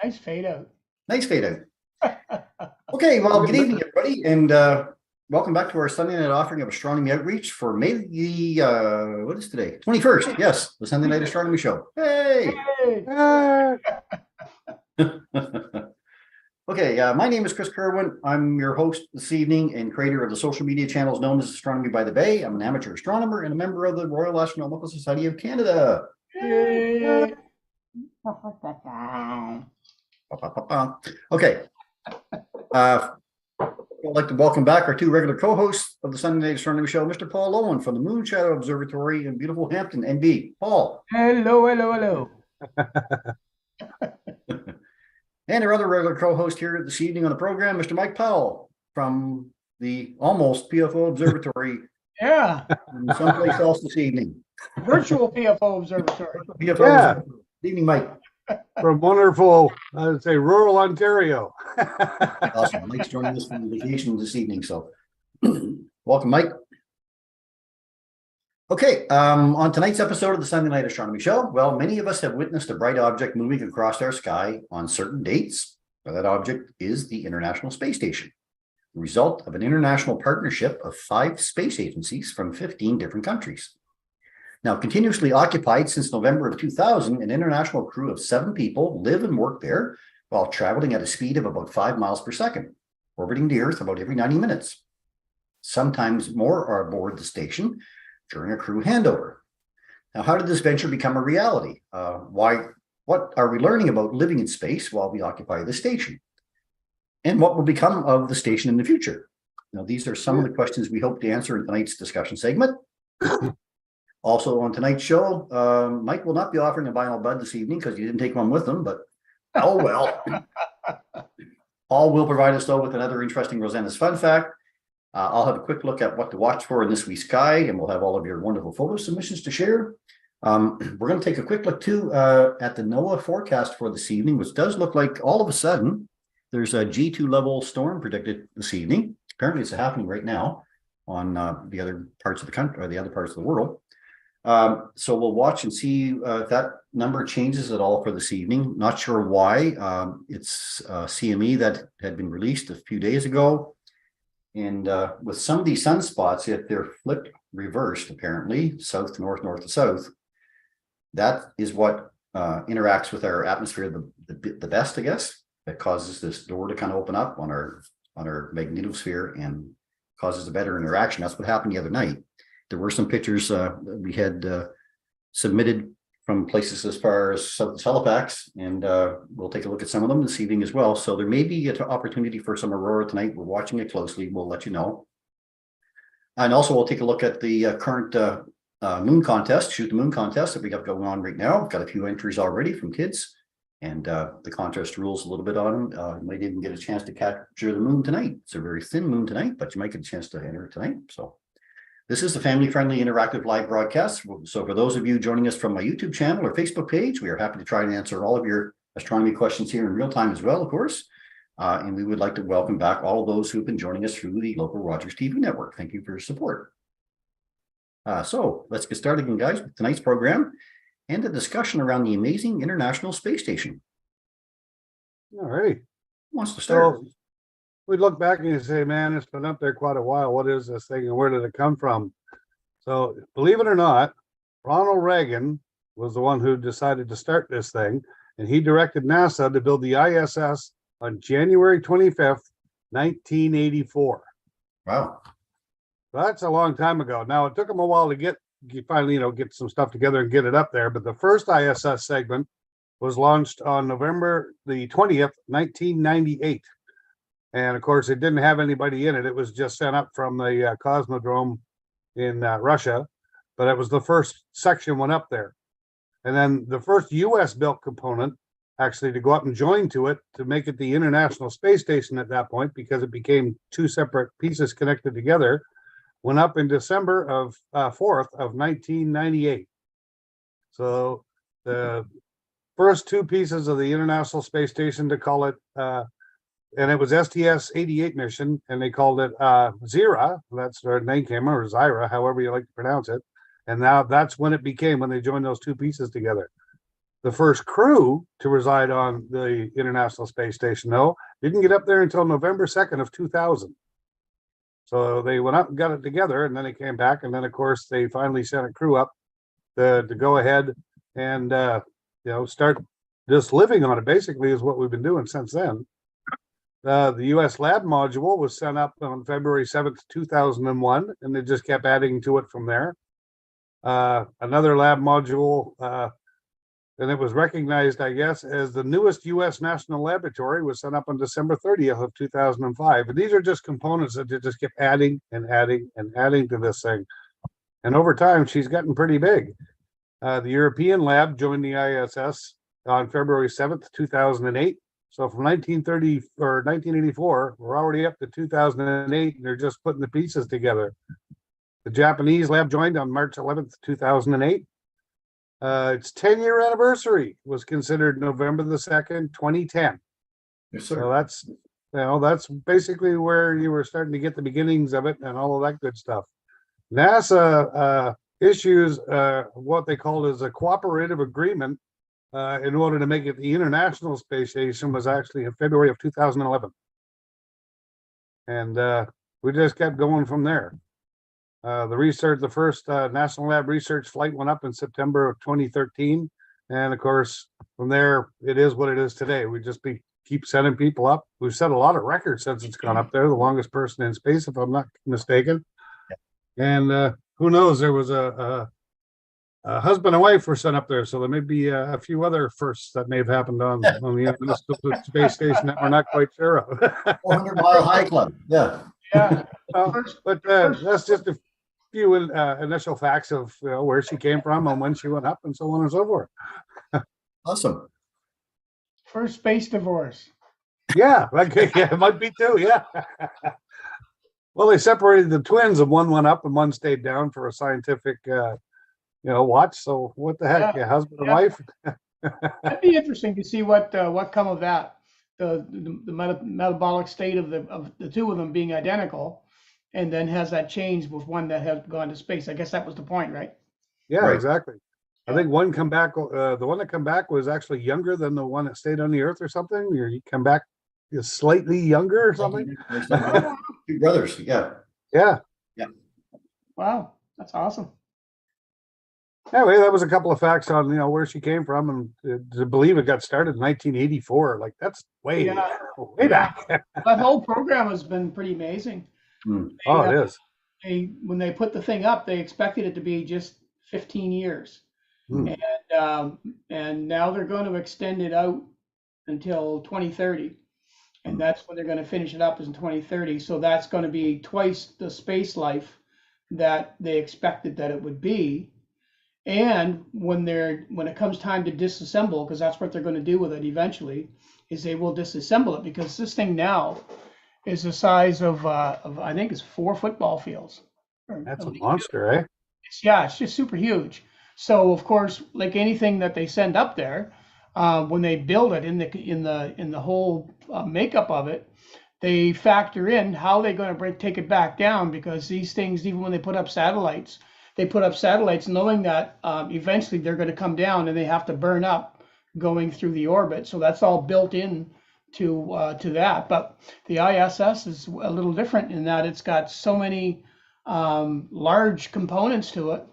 Nice fade out. Nice fade out. Okay, well, good evening, everybody, and welcome back to our Sunday night offering of Astronomy Outreach for May the, what is today? 21st, yes, the Sunday Night Astronomy Show. Hey! Okay, my name is Chris Kerwin. I'm your host this evening and creator of the social media channels known as Astronomy by the Bay. I'm an amateur astronomer and a member of the Royal Astronomical Society of Canada. Yay. Okay. I'd like to welcome back our two regular co-hosts of the Sunday Night Astronomy Show, Mr. Paul Owen from the Moon Shadow Observatory in beautiful Hampton, NB. Paul. Hello. And our other regular co-host here this evening on the program, Mr. Mike Powell from the almost PFO Observatory. Yeah. Someplace else this evening. Virtual PFO Observatory. PFO Yeah. Observatory. Good evening, Mike. From wonderful, I would say, rural Ontario. Awesome. Mike's joining us from vacation this evening, so welcome, Mike. Okay, on tonight's episode of the Sunday Night Astronomy Show, well, many of us have witnessed a bright object moving across our sky on certain dates. Well, that object is the International Space Station, the result of an international partnership of 5 space agencies from 15 different countries. Now, continuously occupied since November of 2000, an international crew of 7 people live and work there while traveling at a speed of about 5 miles per second, orbiting the Earth about every 90 minutes. Sometimes more are aboard the station during a crew handover. Now, how did this venture become a reality? What are we learning about living in space while we occupy the station? And what will become of the station in the future? Now, these are some of the questions we hope to answer in tonight's discussion segment. Also on tonight's show, Mike will not be offering a vinyl bud this evening because he didn't take one with him, but oh well. Paul will provide us, though, with another interesting Rosanna's fun fact. I'll have a quick look at what to watch for in this week's sky, and we'll have all of your wonderful photo submissions to share. We're going to take a quick look, too, at the NOAA forecast for this evening, which does look like all of a sudden there's a G2 level storm predicted this evening. Apparently, it's happening right now on the other parts of the country or the other parts of the world. So we'll watch and see if that number changes at all for this evening. Not sure why. It's CME that had been released a few days ago. And with some of these sunspots, if they're flipped reversed, apparently, south to north, north to south, that is what interacts with our atmosphere the best, I guess. That causes this door to kind of open up on our magnetosphere and causes a better interaction. That's what happened the other night. There were some pictures we had submitted from places as far as south of Halifax, and we'll take a look at some of them this evening as well. So there may be an opportunity for some aurora tonight. We're watching it closely. We'll let you know. And also we'll take a look at the current moon contest, shoot the moon contest that we got going on right now. We've got a few entries already from kids, and the contest rules a little bit on them. You might even get a chance to capture the moon tonight. It's a very thin moon tonight, but you might get a chance to enter it tonight. So this is the family-friendly interactive live broadcast. So for those of you joining us from my YouTube channel or Facebook page, we are happy to try and answer all of your astronomy questions here in real time as well, of course. And we would like to welcome back all of those who've been joining us through the local Rogers TV network. Thank you for your support. So let's get started again, guys, with tonight's program and a discussion around the amazing International Space Station. All right. Who wants to start? So, we'd look back and you say, man, it's been up there quite a while. What is this thing and where did it come from? So believe it or not, Ronald Reagan was the one who decided to start this thing, and he directed NASA to build the ISS on January 25th, 1984. Wow. So that's a long time ago. Now, it took him a while to finally, get some stuff together and get it up there. But the first ISS segment was launched on November the 20th, 1998. And of course, it didn't have anybody in it. It was just sent up from the Cosmodrome in Russia, but it was the first section went up there. And then the first US built component actually to go up and join to it to make it the International Space Station at that point, because it became 2 separate pieces connected together, went up in December of 4th of 1998. So the first 2 pieces of the International Space Station, to call it and it was STS-88 mission, and they called it Zira. That's their name came, or Zyra, however you like to pronounce it. And now that's when it became, when they joined those 2 pieces together. The first crew to reside on the International Space Station, though, didn't get up there until November 2nd of 2000. So they went up and got it together, and then they came back, and then of course they finally sent a crew up to go ahead and start just living on it. Basically, is what we've been doing since then. The U.S. lab module was sent up on February 7th, 2001, and they just kept adding to it from there. Another lab module, and it was recognized, I guess, as the newest U.S. national laboratory, was sent up on December 30th of 2005. And these are just components that they just keep adding and adding and adding to this thing. And over time, she's gotten pretty big. The European lab joined the ISS on February 7th, 2008. So from 1930 or 1984, we're already up to 2008, and they're just putting the pieces together. The Japanese lab joined on March 11th, 2008. Its 10-year anniversary was considered November the 2nd, 2010. Yes, sir. So that's basically where you were starting to get the beginnings of it and all of that good stuff. NASA issues what they called as a cooperative agreement in order to make it the International Space Station, was actually in February of 2011. And we just kept going from there. The first National Lab research flight went up in September of 2013. And of course, from there, it is what it is today. We just keep sending people up. We've set a lot of records since it's gone up there, the longest person in space, if I'm not mistaken. And who knows, there was a husband and wife were sent up there. So there may be a few other firsts that may have happened on the space station that we're not quite sure of. 400-mile high club. Yeah. Yeah. But that's just a few initial facts of where she came from and when she went up and so on and so forth. Awesome. First space divorce. Yeah, it might be too. Yeah. Well, they separated the twins, and one went up and one stayed down for a scientific, watch. So what the heck, husband and wife? That'd be interesting to see what come of that. The metabolic state of the two of them being identical, and then has that changed with one that has gone to space. I guess that was the point, right? Yeah, Right. exactly. I think one come back. The one that come back was actually younger than the one that stayed on the Earth, or something. Or you come back is slightly younger or something. Two brothers. Yeah. Yeah. Wow, that's awesome. Anyway, that was a couple of facts on where she came from, and to believe it got started in 1984. Like, that's way back. That whole program has been pretty amazing. It is. When they put the thing up, they expected it to be just 15 years, and now they're going to extend it out until 2030, and that's when they're going to finish it up, is in 2030. So that's going to be twice the space life that they expected that it would be. And when it comes time to disassemble, because that's what they're going to do with it eventually, is they will disassemble it, because this thing now is the size of I think it's 4 football fields. That's a monster, eh? It's just super huge. So of course, like anything that they send up there, when they build it in the whole makeup of it, they factor in how they're going to take it back down, because these things, even when they put up satellites, knowing that eventually they're going to come down and they have to burn up going through the orbit. So that's all built in to that. But the ISS is a little different in that it's got so many large components to it.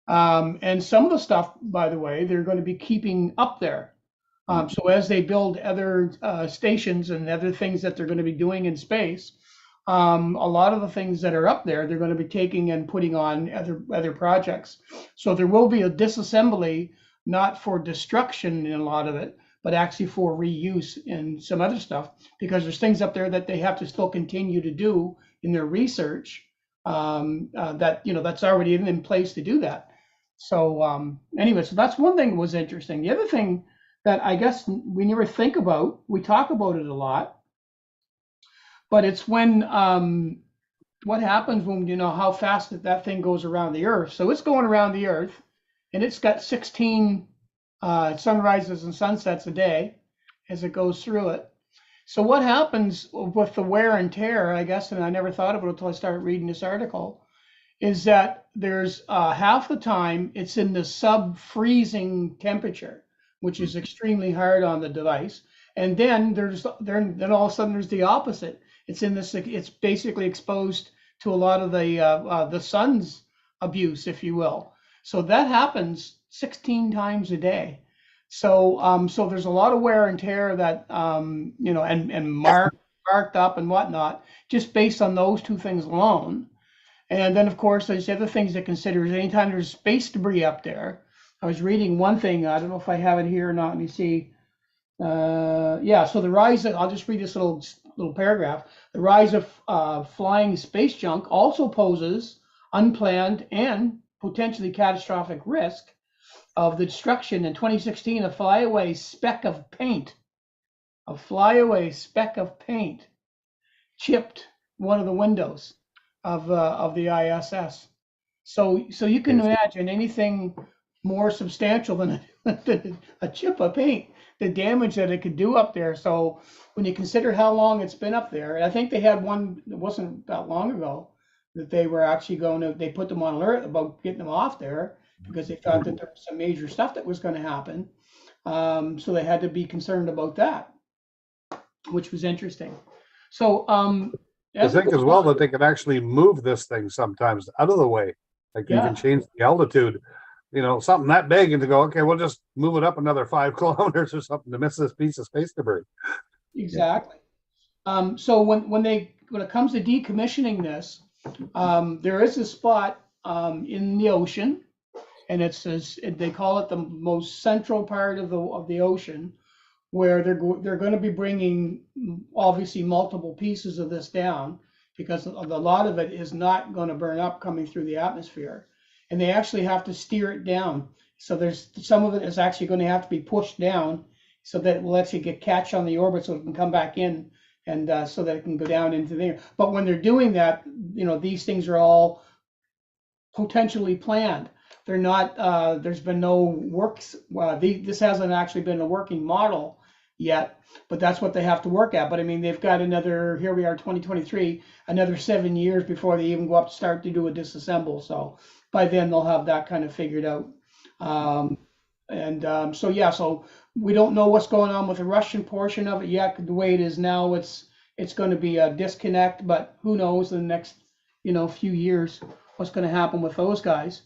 And some of the stuff, by the way, they're going to be keeping up there. So as they build other stations and other things that they're going to be doing in space, a lot of the things that are up there, they're going to be taking and putting on other projects. So there will be a disassembly, not for destruction in a lot of it, but actually for reuse in some other stuff, because there's things up there that they have to still continue to do in their research that's already in place to do that. So anyway, so that's one thing that was interesting. The other thing that I guess we never think about, we talk about it a lot, but it's when what happens when how fast that thing goes around the Earth. So it's going around the Earth, and it's got 16 sunrises and sunsets a day as it goes through it. So what happens with the wear and tear, I guess, and I never thought of it until I started reading this article, is that there's half the time it's in the sub-freezing temperature. which is extremely hard on the device. And then then all of a sudden there's the opposite. It's basically exposed to a lot of the sun's abuse, if you will. So that happens 16 times a day. So so there's a lot of wear and tear that and marked up and whatnot, just based on those two things alone. And then of course there's other things to consider. Anytime there's space debris up there. I was reading one thing, I don't know if I have it here or not. Let me see. Yeah, so the rise of, I'll just read this little paragraph. The rise of flying space junk also poses unplanned and potentially catastrophic risk of the destruction. In 2016, a flyaway speck of paint chipped one of the windows of the ISS. So you can imagine anything more substantial than a chip of paint, the damage that it could do up there. So when you consider how long it's been up there, and I think they had one, it wasn't that long ago, that they were actually they put them on alert about getting them off there because they thought that there was some major stuff that was going to happen. So they had to be concerned about that, which was interesting. So I think as well that they could actually move this thing sometimes out of the way. Like you can change the altitude, something that big, and to go, okay, we'll just move it up another 5 kilometers or something to miss this piece of space debris. Exactly. So when it comes to decommissioning this, there is a spot in the ocean, and they call it the most central part of the ocean, where they're going to be bringing obviously multiple pieces of this down, because a lot of it is not going to burn up coming through the atmosphere, and they actually have to steer it down. So there's some of it is actually going to have to be pushed down so that it will actually catch on the orbit so it can come back in, and so that it can go down into there. But when they're doing that, these things are all potentially planned. They're not, there's been no works, this hasn't actually been a working model yet, but that's what they have to work at. But I mean, they've got here we are 2023, another 7 years before they even go up to start to do a disassemble. So by then they'll have that kind of figured out. So we don't know what's going on with the Russian portion of it yet. The way it is now, it's going to be a disconnect, but who knows in the next, few years what's going to happen with those guys.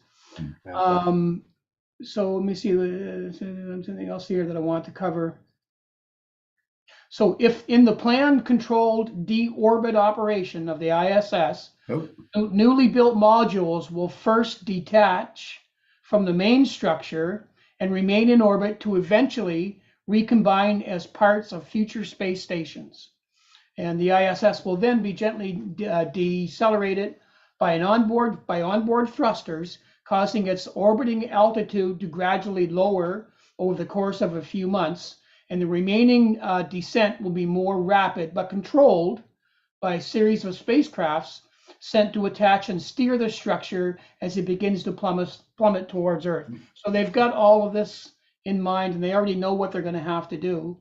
So let me see, something else here that I want to cover. So if in the planned controlled deorbit operation of the ISS, newly built modules will first detach from the main structure and remain in orbit to eventually recombine as parts of future space stations. And the ISS will then be gently decelerated by onboard thrusters, causing its orbiting altitude to gradually lower over the course of a few months. And the remaining descent will be more rapid, but controlled by a series of spacecrafts sent to attach and steer the structure as it begins to plummet towards Earth. So they've got all of this in mind, and they already know what they're going to have to do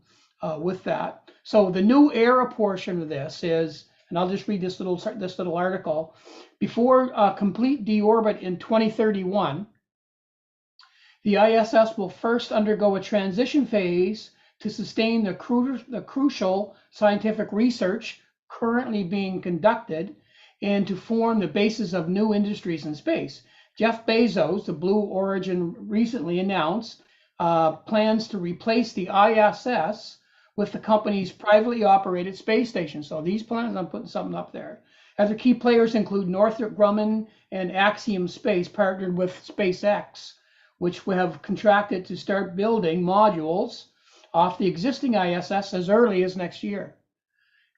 with that. So the new era portion of this is, and I'll just read this little article. Before complete deorbit in 2031, the ISS will first undergo a transition phase to sustain the crucial scientific research currently being conducted and to form the basis of new industries in space. Jeff Bezos, the Blue Origin, recently announced plans to replace the ISS with the company's privately operated space station. So these plans, I'm putting something up there. Other key players include Northrop Grumman and Axiom Space, partnered with SpaceX, which have contracted to start building modules off the existing ISS as early as next year.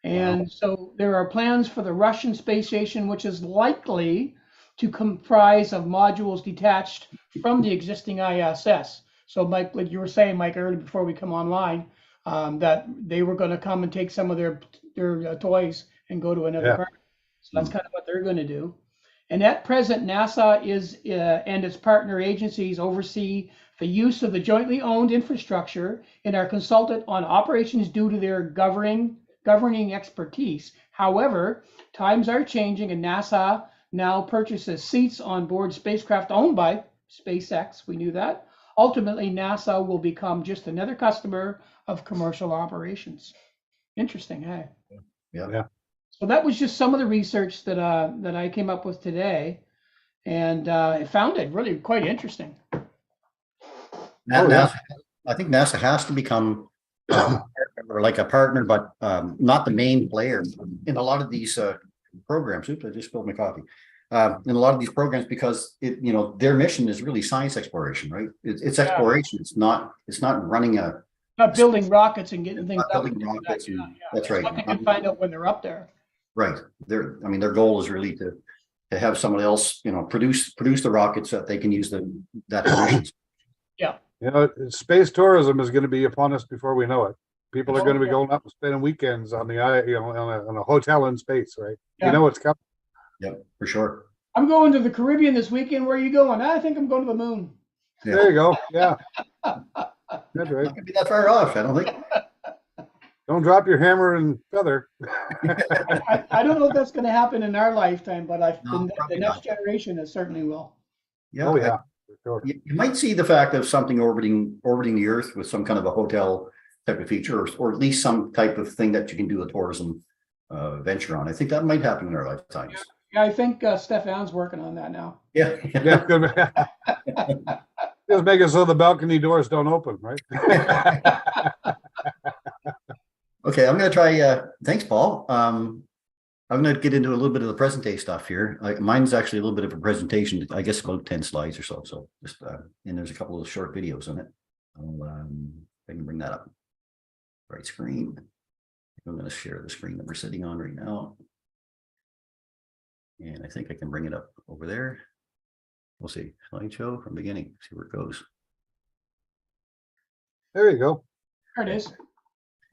And so there are plans for the Russian space station, which is likely to comprise of modules detached from the existing ISS. So Mike, like you were saying, Mike, earlier before we come online, that they were going to come and take some of their toys and go to another part. So that's kind of what they're going to do. And at present, NASA and its partner agencies oversee the use of the jointly owned infrastructure and are consulted on operations due to their governing expertise. However, times are changing, and NASA now purchases seats on board spacecraft owned by SpaceX, we knew that, ultimately NASA will become just another customer of commercial operations. Interesting, hey? Yeah. So that was just some of the research that I came up with today, and I found it really quite interesting. NASA, I think NASA has to become or like a partner, but not the main player in a lot of these programs. Oops, I just spilled my coffee. In a lot of these programs, because their mission is really science exploration, right? It's exploration. It's not running a Not building rockets and getting things up. building rockets. That's right. What they can find out when they're up there. Right. Their goal is really to have someone else, produce the rockets so that they can use that information. Yeah. Space tourism is going to be upon us before we know it. People are going to be going up and spending weekends on on a hotel in space, right? Yeah. It's coming. Yep, for sure. I'm going to the Caribbean this weekend. Where are you going? I think I'm going to the moon. Yeah. There you go. Yeah. That's right. Not gonna be that far off, I don't think. Don't drop your hammer and feather. I don't know if that's going to happen in our lifetime, but No, the next generation it certainly will. Yeah. Oh yeah. For sure. You might see the fact of something orbiting the Earth with some kind of a hotel type of feature, or at least some type of thing that you can do a tourism venture on. I think that might happen in our lifetimes. Yeah, I think Stefan's working on that now. Yeah. Yeah. Just make it so the balcony doors don't open, right? Okay, I'm going to try. Thanks, Paul. I'm going to get into a little bit of the present day stuff here. Mine's actually a little bit of a presentation, I guess about 10 slides or so. So just, and there's a couple of short videos on it. I can bring that up. Right screen. I'm going to share the screen that we're sitting on right now. And I think I can bring it up over there. We'll see. Slideshow from beginning. See where it goes. There you go. There it is.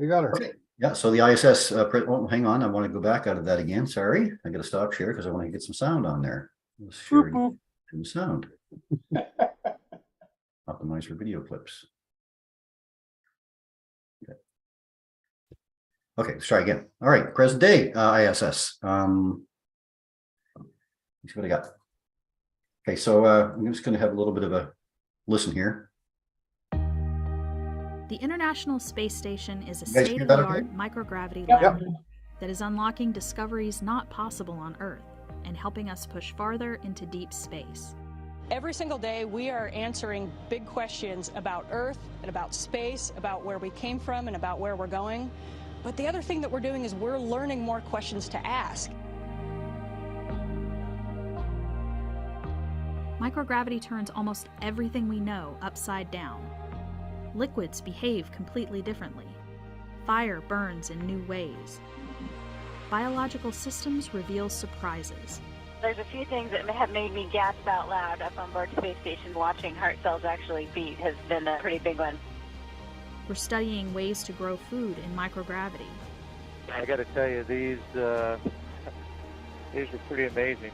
You got her. Okay. Yeah. So the ISS. Oh, hang on. I want to go back out of that again. Sorry. I got to stop share because I want to get some sound on there. Let's share some sound. Optimize for video clips. Okay, let's try again. All right, present day ISS. Let's see what I got. Okay, so I'm just going to have a little bit of a listen here. The International Space Station is a You guys hear that state-of-the-art okay? microgravity Yep. lab that is unlocking discoveries not possible on Earth and helping us push farther into deep space. Every single day, we are answering big questions about Earth and about space, about where we came from and about where we're going. But the other thing that we're doing is we're learning more questions to ask. Microgravity turns almost everything we know upside down. Liquids behave completely differently. Fire burns in new ways. Biological systems reveal surprises. There's a few things that have made me gasp out loud up on board Space Station. Watching heart cells actually beat has been a pretty big one. We're studying ways to grow food in microgravity. I got to tell you, these are pretty amazing.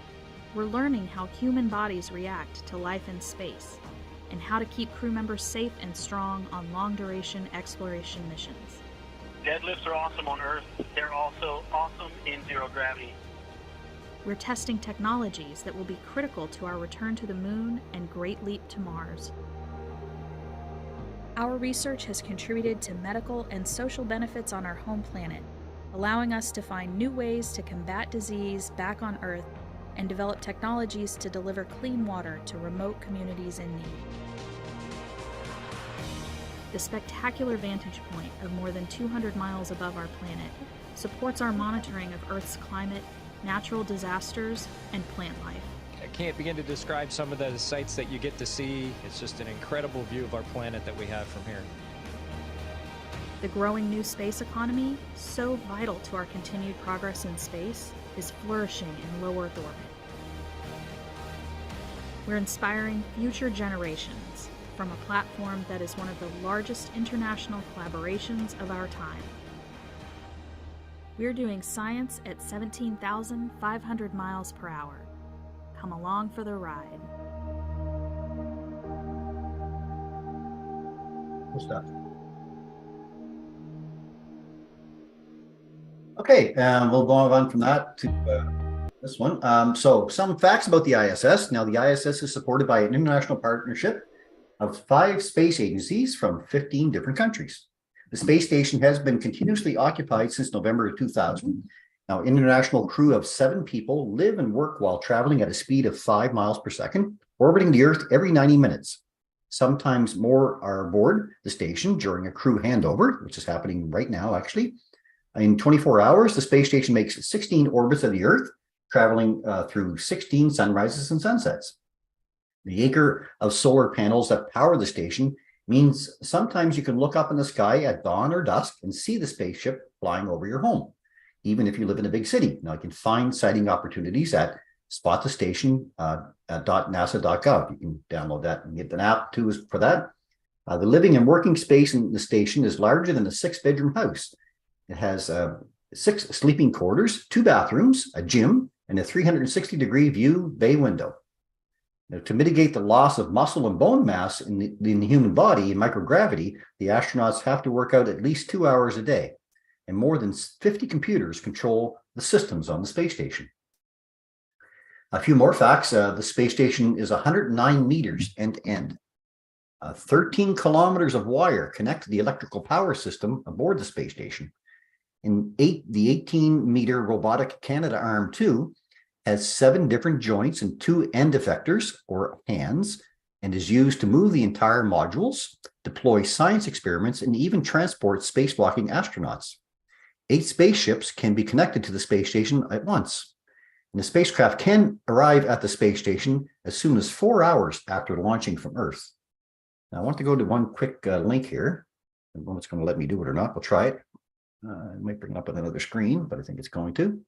We're learning how human bodies react to life in space and how to keep crew members safe and strong on long-duration exploration missions. Deadlifts are awesome on Earth. They're also awesome in zero gravity. We're testing technologies that will be critical to our return to the moon and Great Leap to Mars. Our research has contributed to medical and social benefits on our home planet, allowing us to find new ways to combat disease back on Earth and develop technologies to deliver clean water to remote communities in need. The spectacular vantage point of more than 200 miles above our planet supports our monitoring of Earth's climate, natural disasters, and plant life. I can't begin to describe some of the sights that you get to see. It's just an incredible view of our planet that we have from here. The growing new space economy, so vital to our continued progress in space, is flourishing in low Earth orbit. We're inspiring future generations from a platform that is one of the largest international collaborations of our time. We're doing science at 17,500 miles per hour. Come along for the ride. Good stuff. Okay, we'll go on from that to this one. So some facts about the ISS. Now, the ISS is supported by an international partnership of 5 space agencies from 15 different countries. The space station has been continuously occupied since November of 2000. Now, international crew of 7 people live and work while traveling at a speed of 5 miles per second, orbiting the Earth every 90 minutes. Sometimes more are aboard the station during a crew handover, which is happening right now, actually. In 24 hours, the space station makes 16 orbits of the Earth, traveling through 16 sunrises and sunsets. The acre of solar panels that power the station means sometimes you can look up in the sky at dawn or dusk and see the spaceship flying over your home, even if you live in a big city. Now, you can find sighting opportunities at spotthestation.nasa.gov. You can download that and get an app too for that. The living and working space in the station is larger than a 6-bedroom house. It has 6 sleeping quarters, 2 bathrooms, a gym, and a 360-degree view bay window. Now, to mitigate the loss of muscle and bone mass in the human body in microgravity, the astronauts have to work out at least 2 hours a day, and more than 50 computers control the systems on the space station. A few more facts. The space station is 109 meters end to end. 13 kilometers of wire connect to the electrical power system aboard the space station. And the 18-meter robotic Canadarm2 has 7 different joints and 2 end effectors, or hands, and is used to move the entire modules, deploy science experiments, and even transport spacewalking astronauts. 8 spaceships can be connected to the space station at once. And the spacecraft can arrive at the space station as soon as 4 hours after launching from Earth. Now, I want to go to one quick link here. I don't know if it's going to let me do it or not. We'll try it. It might bring up another screen, but I think it's going to.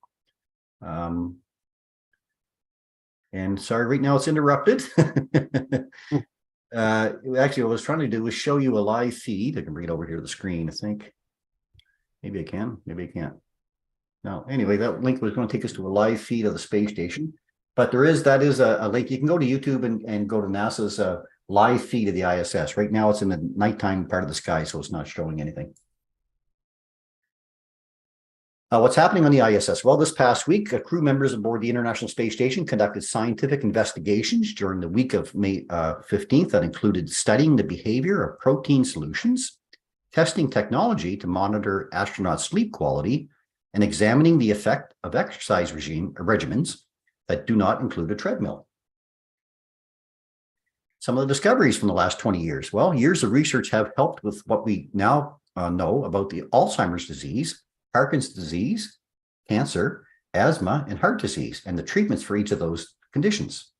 And sorry, right now it's interrupted. Actually, what I was trying to do was show you a live feed. I can bring it over here to the screen, I think. Maybe I can, maybe I can't. No, anyway, that link was going to take us to a live feed of the space station. But that is a link. You can go to YouTube and go to NASA's live feed of the ISS. Right now it's in the nighttime part of the sky, so it's not showing anything. What's happening on the ISS? Well, this past week, crew members aboard the International Space Station conducted scientific investigations during the week of May 15th that included studying the behavior of protein solutions, testing technology to monitor astronaut sleep quality, and examining the effect of exercise regimens that do not include a treadmill. Some of the discoveries from the last 20 years. Well, years of research have helped with what we now know about the Alzheimer's disease, Parkinson's disease, cancer, asthma, and heart disease, and the treatments for each of those conditions.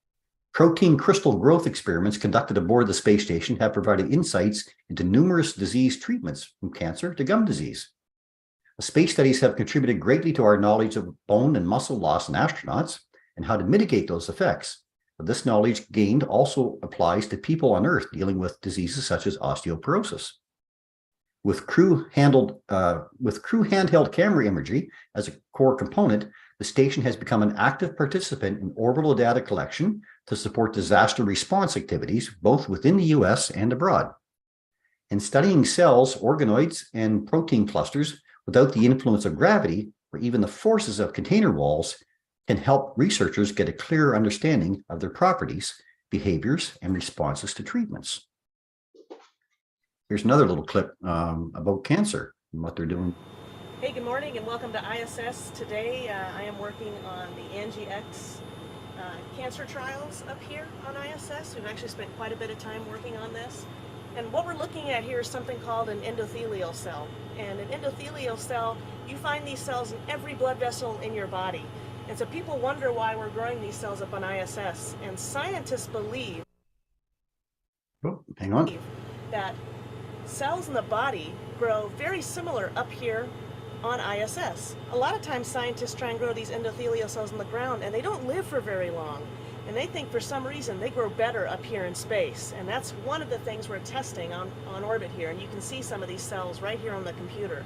Protein crystal growth experiments conducted aboard the space station have provided insights into numerous disease treatments, from cancer to gum disease. The space studies have contributed greatly to our knowledge of bone and muscle loss in astronauts and how to mitigate those effects. But this knowledge gained also applies to people on Earth dealing with diseases such as osteoporosis. With crew handheld camera imagery as a core component, the station has become an active participant in orbital data collection to support disaster response activities, both within the US and abroad. In studying cells, organoids, and protein clusters without the influence of gravity or even the forces of container walls can help researchers get a clearer understanding of their properties, behaviors, and responses to treatments. Here's another little clip about cancer and what they're doing. Hey, good morning and welcome to ISS. Today I am working on the ANGX cancer trials up here on ISS. We've actually spent quite a bit of time working on this. And what we're looking at here is something called an endothelial cell. And an endothelial cell, you find these cells in every blood vessel in your body. And so people wonder why we're growing these cells up on ISS. And scientists believe that cells in the body grow very similar up here on ISS. A lot of times scientists try and grow these endothelial cells in the ground and they don't live for very long. And they think for some reason they grow better up here in space. And that's one of the things we're testing on orbit here. And you can see some of these cells right here on the computer.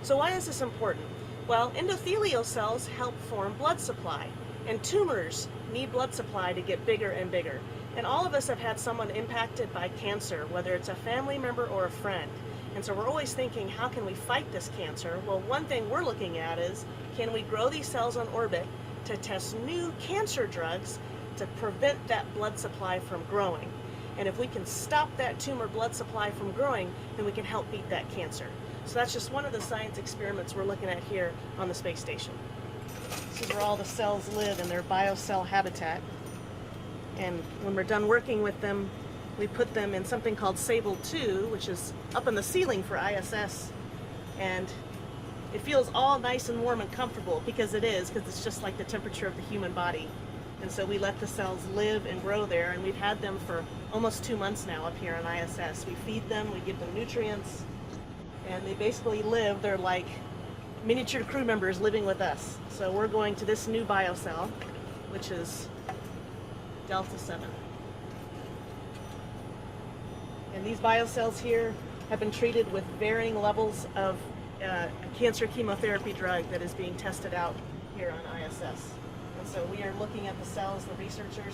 So why is this important? Well, endothelial cells help form blood supply. And tumors need blood supply to get bigger and bigger. And all of us have had someone impacted by cancer, whether it's a family member or a friend. And so we're always thinking, how can we fight this cancer? Well, one thing we're looking at is, can we grow these cells on orbit to test new cancer drugs to prevent that blood supply from growing? And if we can stop that tumor blood supply from growing, then we can help beat that cancer. So that's just one of the science experiments we're looking at here on the space station. This is where all the cells live in their biocell habitat. And when we're done working with them, we put them in something called Sable 2, which is up in the ceiling for ISS. And it feels all nice and warm and comfortable, because it is, because it's just like the temperature of the human body. And so we let the cells live and grow there, and we've had them for almost 2 months now up here on ISS. We feed them, we give them nutrients, and they basically live. They're like miniature crew members living with us. So we're going to this new biocell, which is Delta 7. And these biocells here have been treated with varying levels of a cancer chemotherapy drug that is being tested out here on ISS. And so we are looking at the cells, the researchers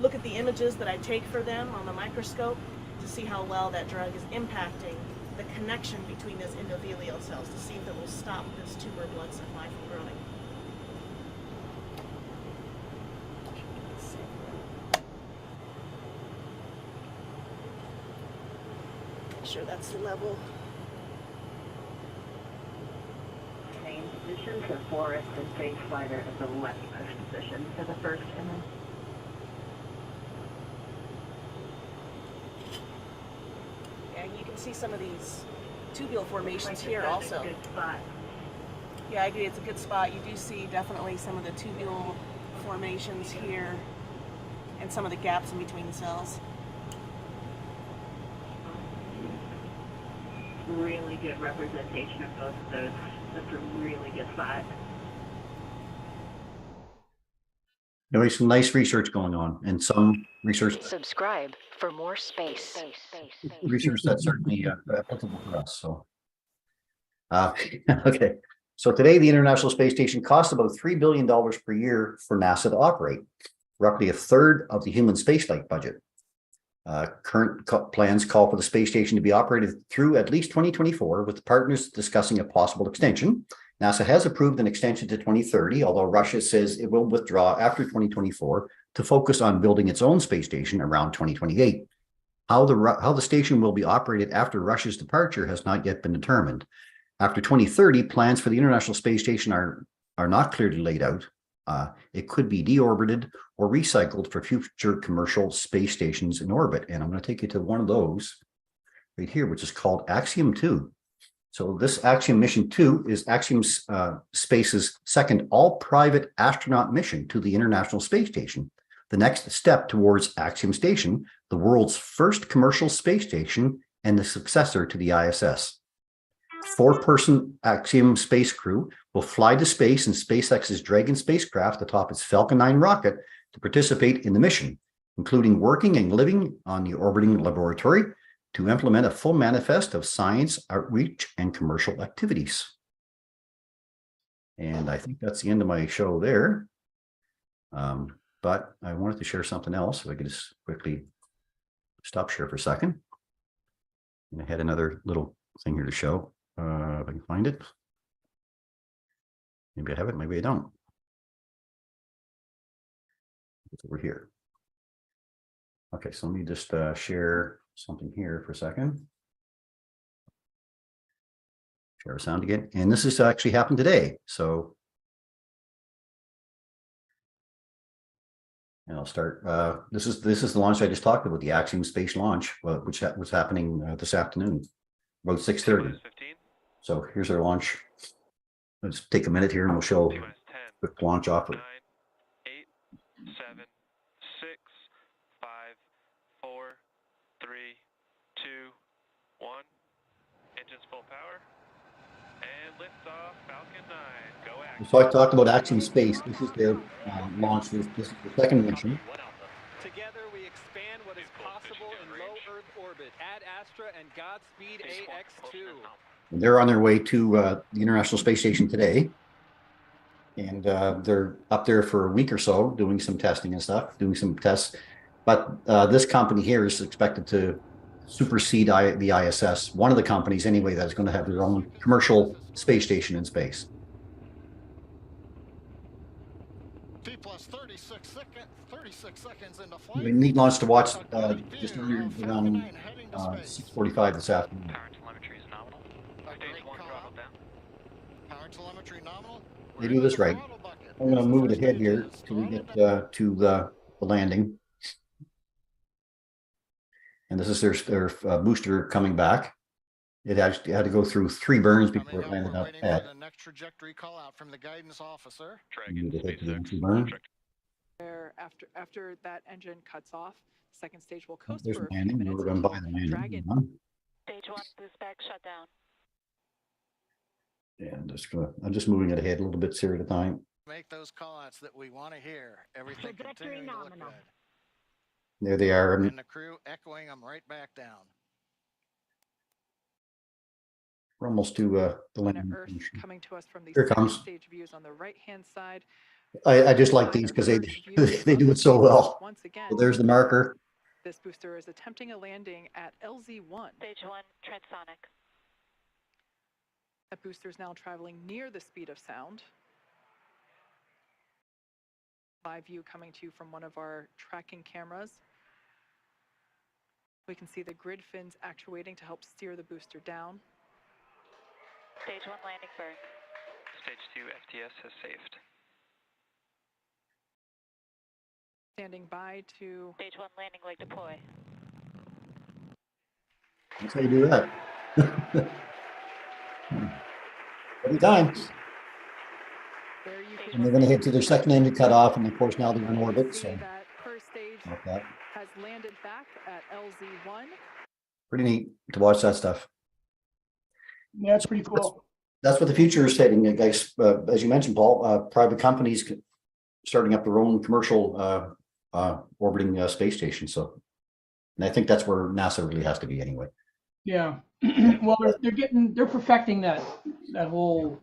look at the images that I take for them on the microscope to see how well that drug is impacting the connection between those endothelial cells, to see if it will stop this tumor blood supply from growing. Make sure that's level. Main position for forest and face slider at the leftmost position for the first image. And you can see some of these tubule formations here That's also. a good spot. Yeah, I agree, it's a good spot. You do see definitely some of the tubule formations here and some of the gaps in between the cells. Really good representation of both of those. That's a really good spot. Anyway, some nice research going on, and some research Subscribe for more space. research that's certainly applicable for us. So, okay. So today, the International Space Station costs about $3 billion per year for NASA to operate, roughly a third of the human spaceflight budget. Current plans call for the space station to be operated through at least 2024, with the partners discussing a possible extension. NASA has approved an extension to 2030, although Russia says it will withdraw after 2024 to focus on building its own space station around 2028. How the station will be operated after Russia's departure has not yet been determined. After 2030, plans for the International Space Station are not clearly laid out. It could be deorbited or recycled for future commercial space stations in orbit. And I'm going to take you to one of those right here, which is called Axiom 2. So this Axiom Mission 2 is Axiom Space's second all-private astronaut mission to the International Space Station, the next step towards Axiom Station, the world's first commercial space station and the successor to the ISS. 4-person Axiom space crew will fly to space in SpaceX's Dragon spacecraft atop its Falcon 9 rocket to participate in the mission, including working and living on the orbiting laboratory to implement a full manifest of science, outreach, and commercial activities. And I think that's the end of my show there. But I wanted to share something else. If I could just quickly stop share for a second. And I had another little thing here to show. If I can find it. Maybe I have it, maybe I don't. It's over here. Okay, so let me just share something here for a second. Share sound again. And this has actually happened today. So, and I'll start. This is the launch I just talked about, the Axiom Space launch, which was happening this afternoon, about 6:30. So here's our launch. Let's take a minute here and we'll show a quick launch off. 9, 8, 7, 6, 5, 4, 3, 2, 1. Engines full power. And lift off Falcon 9. Go Axiom. So I talked about Axiom Space. This is their launch. This is the second mission. Together we expand what is possible in low Earth orbit. Add Astra and Godspeed AX2. And they're on their way to the International Space Station today. And they're up there for a week or so doing some testing and stuff, doing some tests. But this company here is expected to supersede the ISS, one of the companies anyway that is going to have their own commercial space station in space. We need launch to watch just around 6:45 this afternoon. Power telemetry is nominal. Stage 1 throttle down. Power telemetry nominal. They do this right. I'm going to move it ahead here till we get to the landing. And this is their booster coming back. It actually had to go through 3 burns before it landed up at. The next trajectory call out from the guidance officer. Dragon, SpaceX burn. After that engine cuts off, second stage will coast There's for a few landing. minutes. We're going by the landing. Dragon. Stage 1 boost back shut down. Yeah, I'm just moving it ahead a little bit, here at a time. Make those call outs that we want to hear. Everything continuing to look good. There they are. And the crew echoing them right back down. We're almost to the landing. Earth coming to us from these Here it comes. stage views on the right-hand side. I just like these because they do it so well. Once again, So there's the marker. this booster is attempting a landing at LZ1. Stage 1 transonic. That booster is now traveling near the speed of sound. Live view coming to you from one of our tracking cameras. We can see the grid fins actuating to help steer the booster down. Stage 1 landing burn. Stage 2 FTS has saved. Standing by to... Stage 1 landing leg deploy. That's how you do that. Every time. And they're going to hit to their second engine cut off, and of course now they're in orbit. So that first stage okay. has landed back at LZ1. Pretty neat to watch that stuff. Yeah, it's pretty cool. That's what the future is heading, guys. As you mentioned, Paul, private companies starting up their own commercial orbiting space station. So, and I think that's where NASA really has to be anyway. Yeah. Well, they're perfecting that whole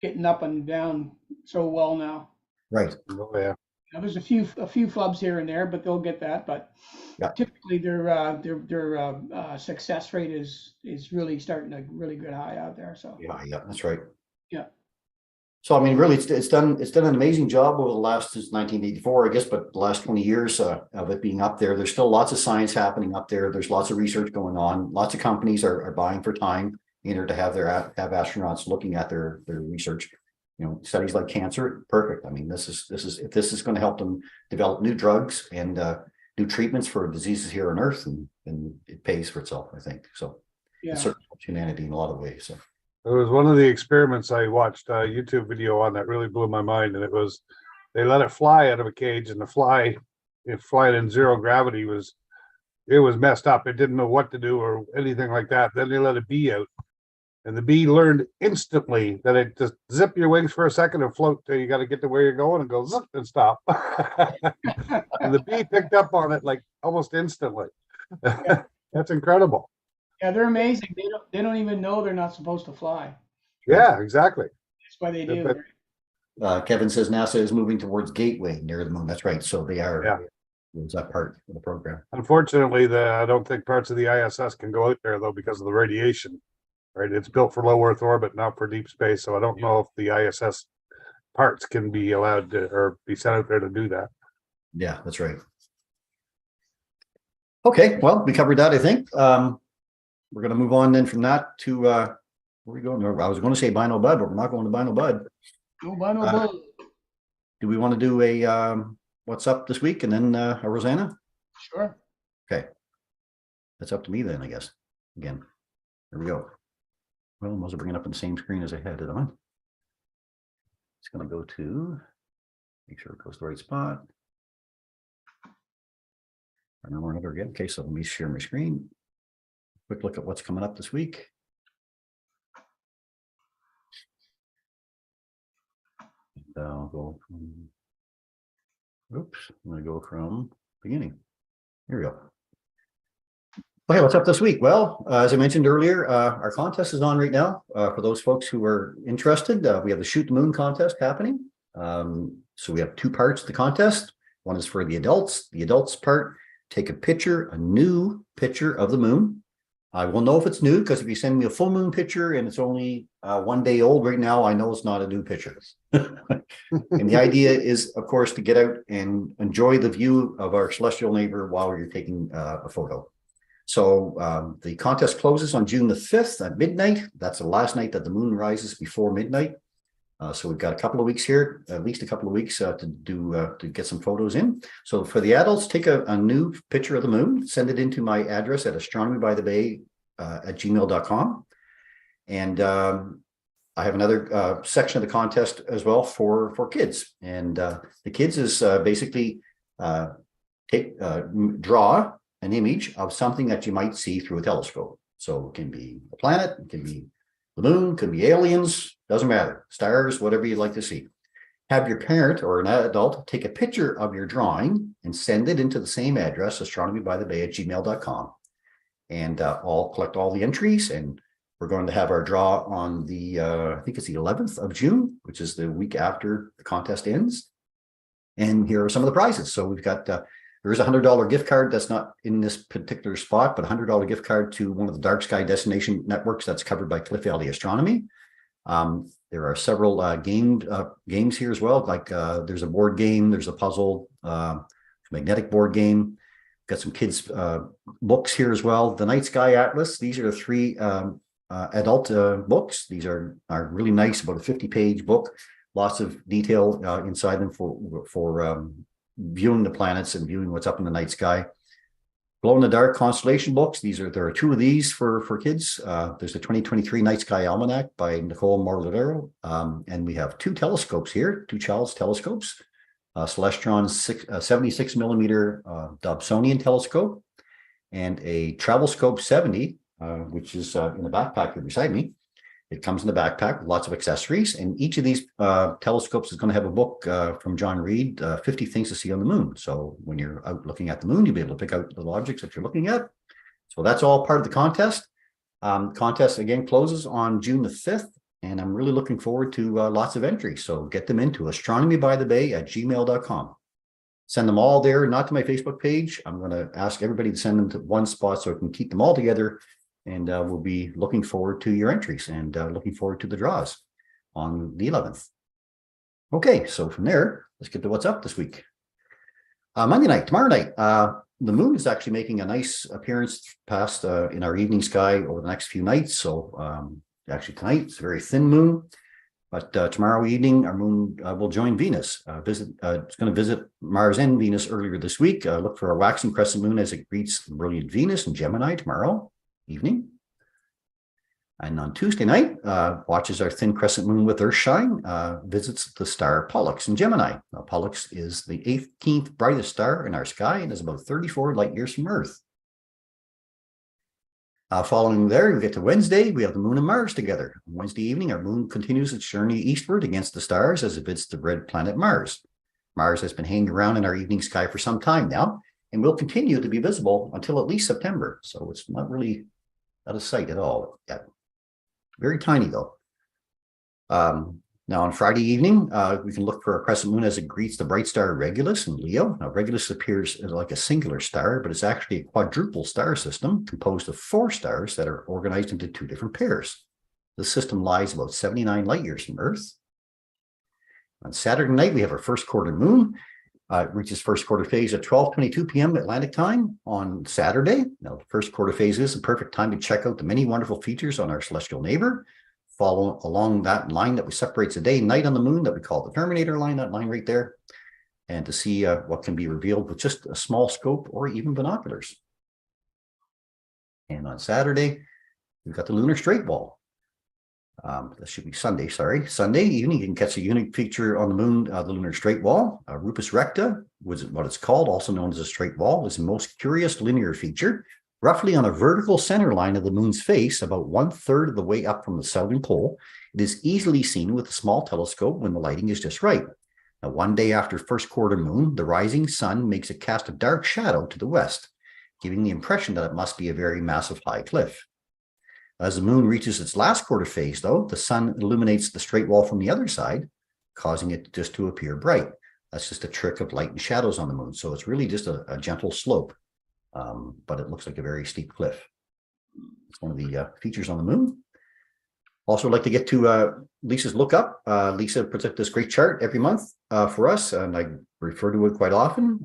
getting up and down so well now. Right. Oh, yeah. Now, there's a few flubs here and there, but they'll get that. But yeah. Typically, their success rate is really starting to really good high out there. So yeah, that's right. Yeah. So I mean, really, it's done an amazing job over the last since 1984, I guess, but the last 20 years of it being up there. There's still lots of science happening up there. There's lots of research going on. Lots of companies are buying for time in order to have astronauts looking at their research. You know, studies like cancer, perfect. I mean, this is if this is going to help them develop new drugs and new treatments for diseases here on Earth, and it pays for itself, I think. So yeah. It certainly helps humanity in a lot of ways. So it was one of the experiments I watched a YouTube video on that really blew my mind, and it was they let it fly out of a cage, and flying in zero gravity was messed up. It didn't know what to do or anything like that. Then they let a bee out. And the bee learned instantly that it just zip your wings for a second and float till you got to get to where you're going and go zip and stop. And the bee picked up on it like almost instantly. Yeah. That's incredible. Yeah, they're amazing. They don't even know they're not supposed to fly. Yeah, exactly. That's why they do. Kevin says NASA is moving towards Gateway near the moon. That's right. So they are. Yeah. It's that part of the program. Unfortunately, I don't think parts of the ISS can go out there though because of the radiation. Right, it's built for low Earth orbit, not for deep space. So I don't know if the ISS parts can be allowed to or be sent out there to do that. Yeah, that's right. Okay, well, we covered that, I think. We're going to move on then from that to where are we going? I was going to say Bino Bud, but we're not going to Bino Bud. No Bino Bud. Do we want to do a what's up this week and then a Rosanna? Sure. Okay, that's up to me then, I guess. Again, here we go. Well, I must bring it up on the same screen as I had it on. It's going to go to, make sure it goes to the right spot. I don't know where to get. Okay, so let me share my screen. Quick look at what's coming up this week. And I'll go from, oops, I'm going to go from beginning. Here we go. Okay, what's up this week? Well, as I mentioned earlier, our contest is on right now. For those folks who are interested, we have the Shoot the Moon contest happening. So we have 2 parts of the contest. One is for the adults. The adults part, take a picture, a new picture of the moon. I will know if it's new, because if you send me a full moon picture and it's only 1 day old right now, I know it's not a new picture. And the idea is, of course, to get out and enjoy the view of our celestial neighbor while you're taking a photo. So the contest closes on June the 5th at midnight. That's the last night that the moon rises before midnight. So we've got a couple of weeks here, at least a couple of weeks to get some photos in. So for the adults, take a new picture of the moon, send it into my address at astronomybythebay@gmail.com. And I have another section of the contest as well for kids. And the kids is basically draw an image of something that you might see through a telescope. So it can be a planet, it can be the moon, could be aliens, doesn't matter, stars, whatever you'd like to see. Have your parent or an adult take a picture of your drawing and send it into the same address, astronomybythebay@gmail.com. And I'll collect all the entries, and we're going to have our draw on the, I think it's the 11th of June, which is the week after the contest ends. And here are some of the prizes. So we've got, there is a $100 gift card that's not in this particular spot, but a $100 gift card to one of the dark sky destination networks that's covered by Cliff Valley Astronomy. There are several games here as well. Like there's a board game, there's a puzzle, magnetic board game. Got some kids books here as well. The Night Sky Atlas. These are the 3 adult books. These are really nice, about a 50-page book. Lots of detail inside them for viewing the planets and viewing what's up in the night sky. Glow in the Dark constellation books. There are 2 of these for kids. There's the 2023 Night Sky Almanac by Nicole Morladero. And we have 2 telescopes here, 2 child's telescopes. Celestron's 76 millimeter Dobsonian telescope and a Travelscope 70, which is in the backpack here beside me. It comes in the backpack with lots of accessories, and each of these telescopes is going to have a book from John Reed, 50 Things to See on the Moon. So when you're out looking at the moon, you'll be able to pick out the objects that you're looking at. So that's all part of the contest. Contest again closes on June the 5th, and I'm really looking forward to lots of entries. So get them into astronomybythebay@gmail.com. Send them all there, not to my Facebook page. I'm going to ask everybody to send them to one spot so I can keep them all together. And we'll be looking forward to your entries and looking forward to the draws on the 11th. Okay, so from there, let's get to what's up this week. Monday night, tomorrow night, the moon is actually making a nice appearance past in our evening sky over the next few nights. So actually tonight, it's a very thin moon. But tomorrow evening, our moon will join Venus. It's going to visit Mars and Venus earlier this week. Look for a waxing crescent moon as it greets the brilliant Venus in Gemini tomorrow evening. And on Tuesday night, watches our thin crescent moon with Earthshine, visits the star Pollux in Gemini. Now, Pollux is the 18th brightest star in our sky and is about 34 light years from Earth. Following there, we get to Wednesday, we have the moon and Mars together. On Wednesday evening, our moon continues its journey eastward against the stars as it visits the red planet Mars. Mars has been hanging around in our evening sky for some time now and will continue to be visible until at least September. So it's not really out of sight at all yet. Very tiny though. Now on Friday evening, we can look for a crescent moon as it greets the bright star Regulus in Leo. Now Regulus appears as like a singular star, but it's actually a quadruple star system composed of 4 stars that are organized into 2 different pairs. The system lies about 79 light years from Earth. On Saturday night, we have our first quarter moon. It reaches first quarter phase at 12:22 p.m. Atlantic time on Saturday. Now, the first quarter phase is the perfect time to check out the many wonderful features on our celestial neighbor. Follow along that line that separates the day and night on the moon that we call the Terminator line, that line right there, and to see what can be revealed with just a small scope or even binoculars. And on Saturday, we've got the lunar straight wall. That should be Sunday, sorry. Sunday evening, you can catch a unique feature on the moon, the lunar straight wall. Rupus recta, which is what it's called, also known as a straight wall, is the most curious linear feature, roughly on a vertical center line of the moon's face, about 1/3 of the way up from the southern pole. It is easily seen with a small telescope when the lighting is just right. Now, one day after first quarter moon, the rising sun makes it cast a dark shadow to the west, giving the impression that it must be a very massive high cliff. As the moon reaches its last quarter phase, though, the sun illuminates the straight wall from the other side, causing it just to appear bright. That's just a trick of light and shadows on the moon. So it's really just a gentle slope, but it looks like a very steep cliff. It's one of the features on the moon. Also, I'd like to get to Lisa's Lookup. Lisa puts up this great chart every month for us, and I refer to it quite often.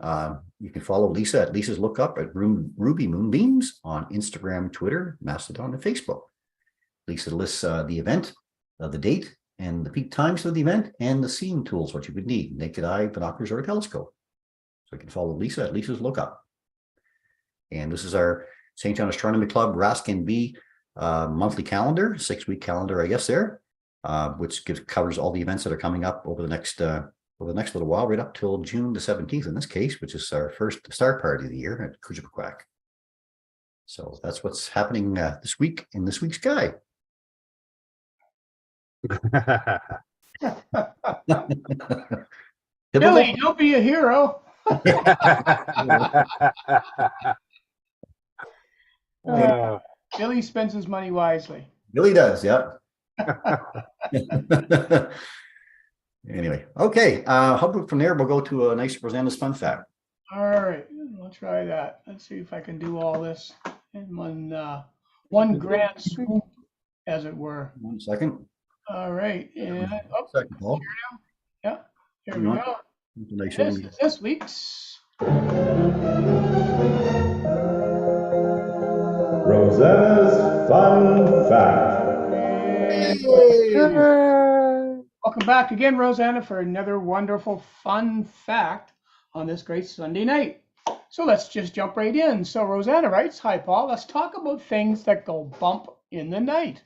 You can follow Lisa at Lisa's Lookup at Ruby Moonbeams on Instagram, Twitter, Mastodon, and Facebook. Lisa lists the event, the date, and the peak times of the event, and the seeing tools, what you would need, naked eye, binoculars, or a telescope. So you can follow Lisa at Lisa's Lookup. And this is our St. John Astronomy Club Raskin B monthly calendar, 6-week calendar, I guess there, which covers all the events that are coming up over the next little while, right up till June the 17th in this case, which is our first star party of the year at Kujapaquak. So that's what's happening this week in this week's sky. Billy, don't be a hero. Billy spends his money wisely. Billy does, yeah. Anyway, okay. How about from there, we'll go to a nice Rosanna's fun fact. All right, we'll try that. Let's see if I can do all this in one grand swoop, as it were. 1 second. All right, and Second, Paul. Yeah, here we go. This is this week's Rosanna's Fun Fact. Welcome back again, Rosanna, for another wonderful fun fact on this great Sunday night. So let's just jump right in. So Rosanna writes, hi, Paul. Let's talk about things that go bump in the night.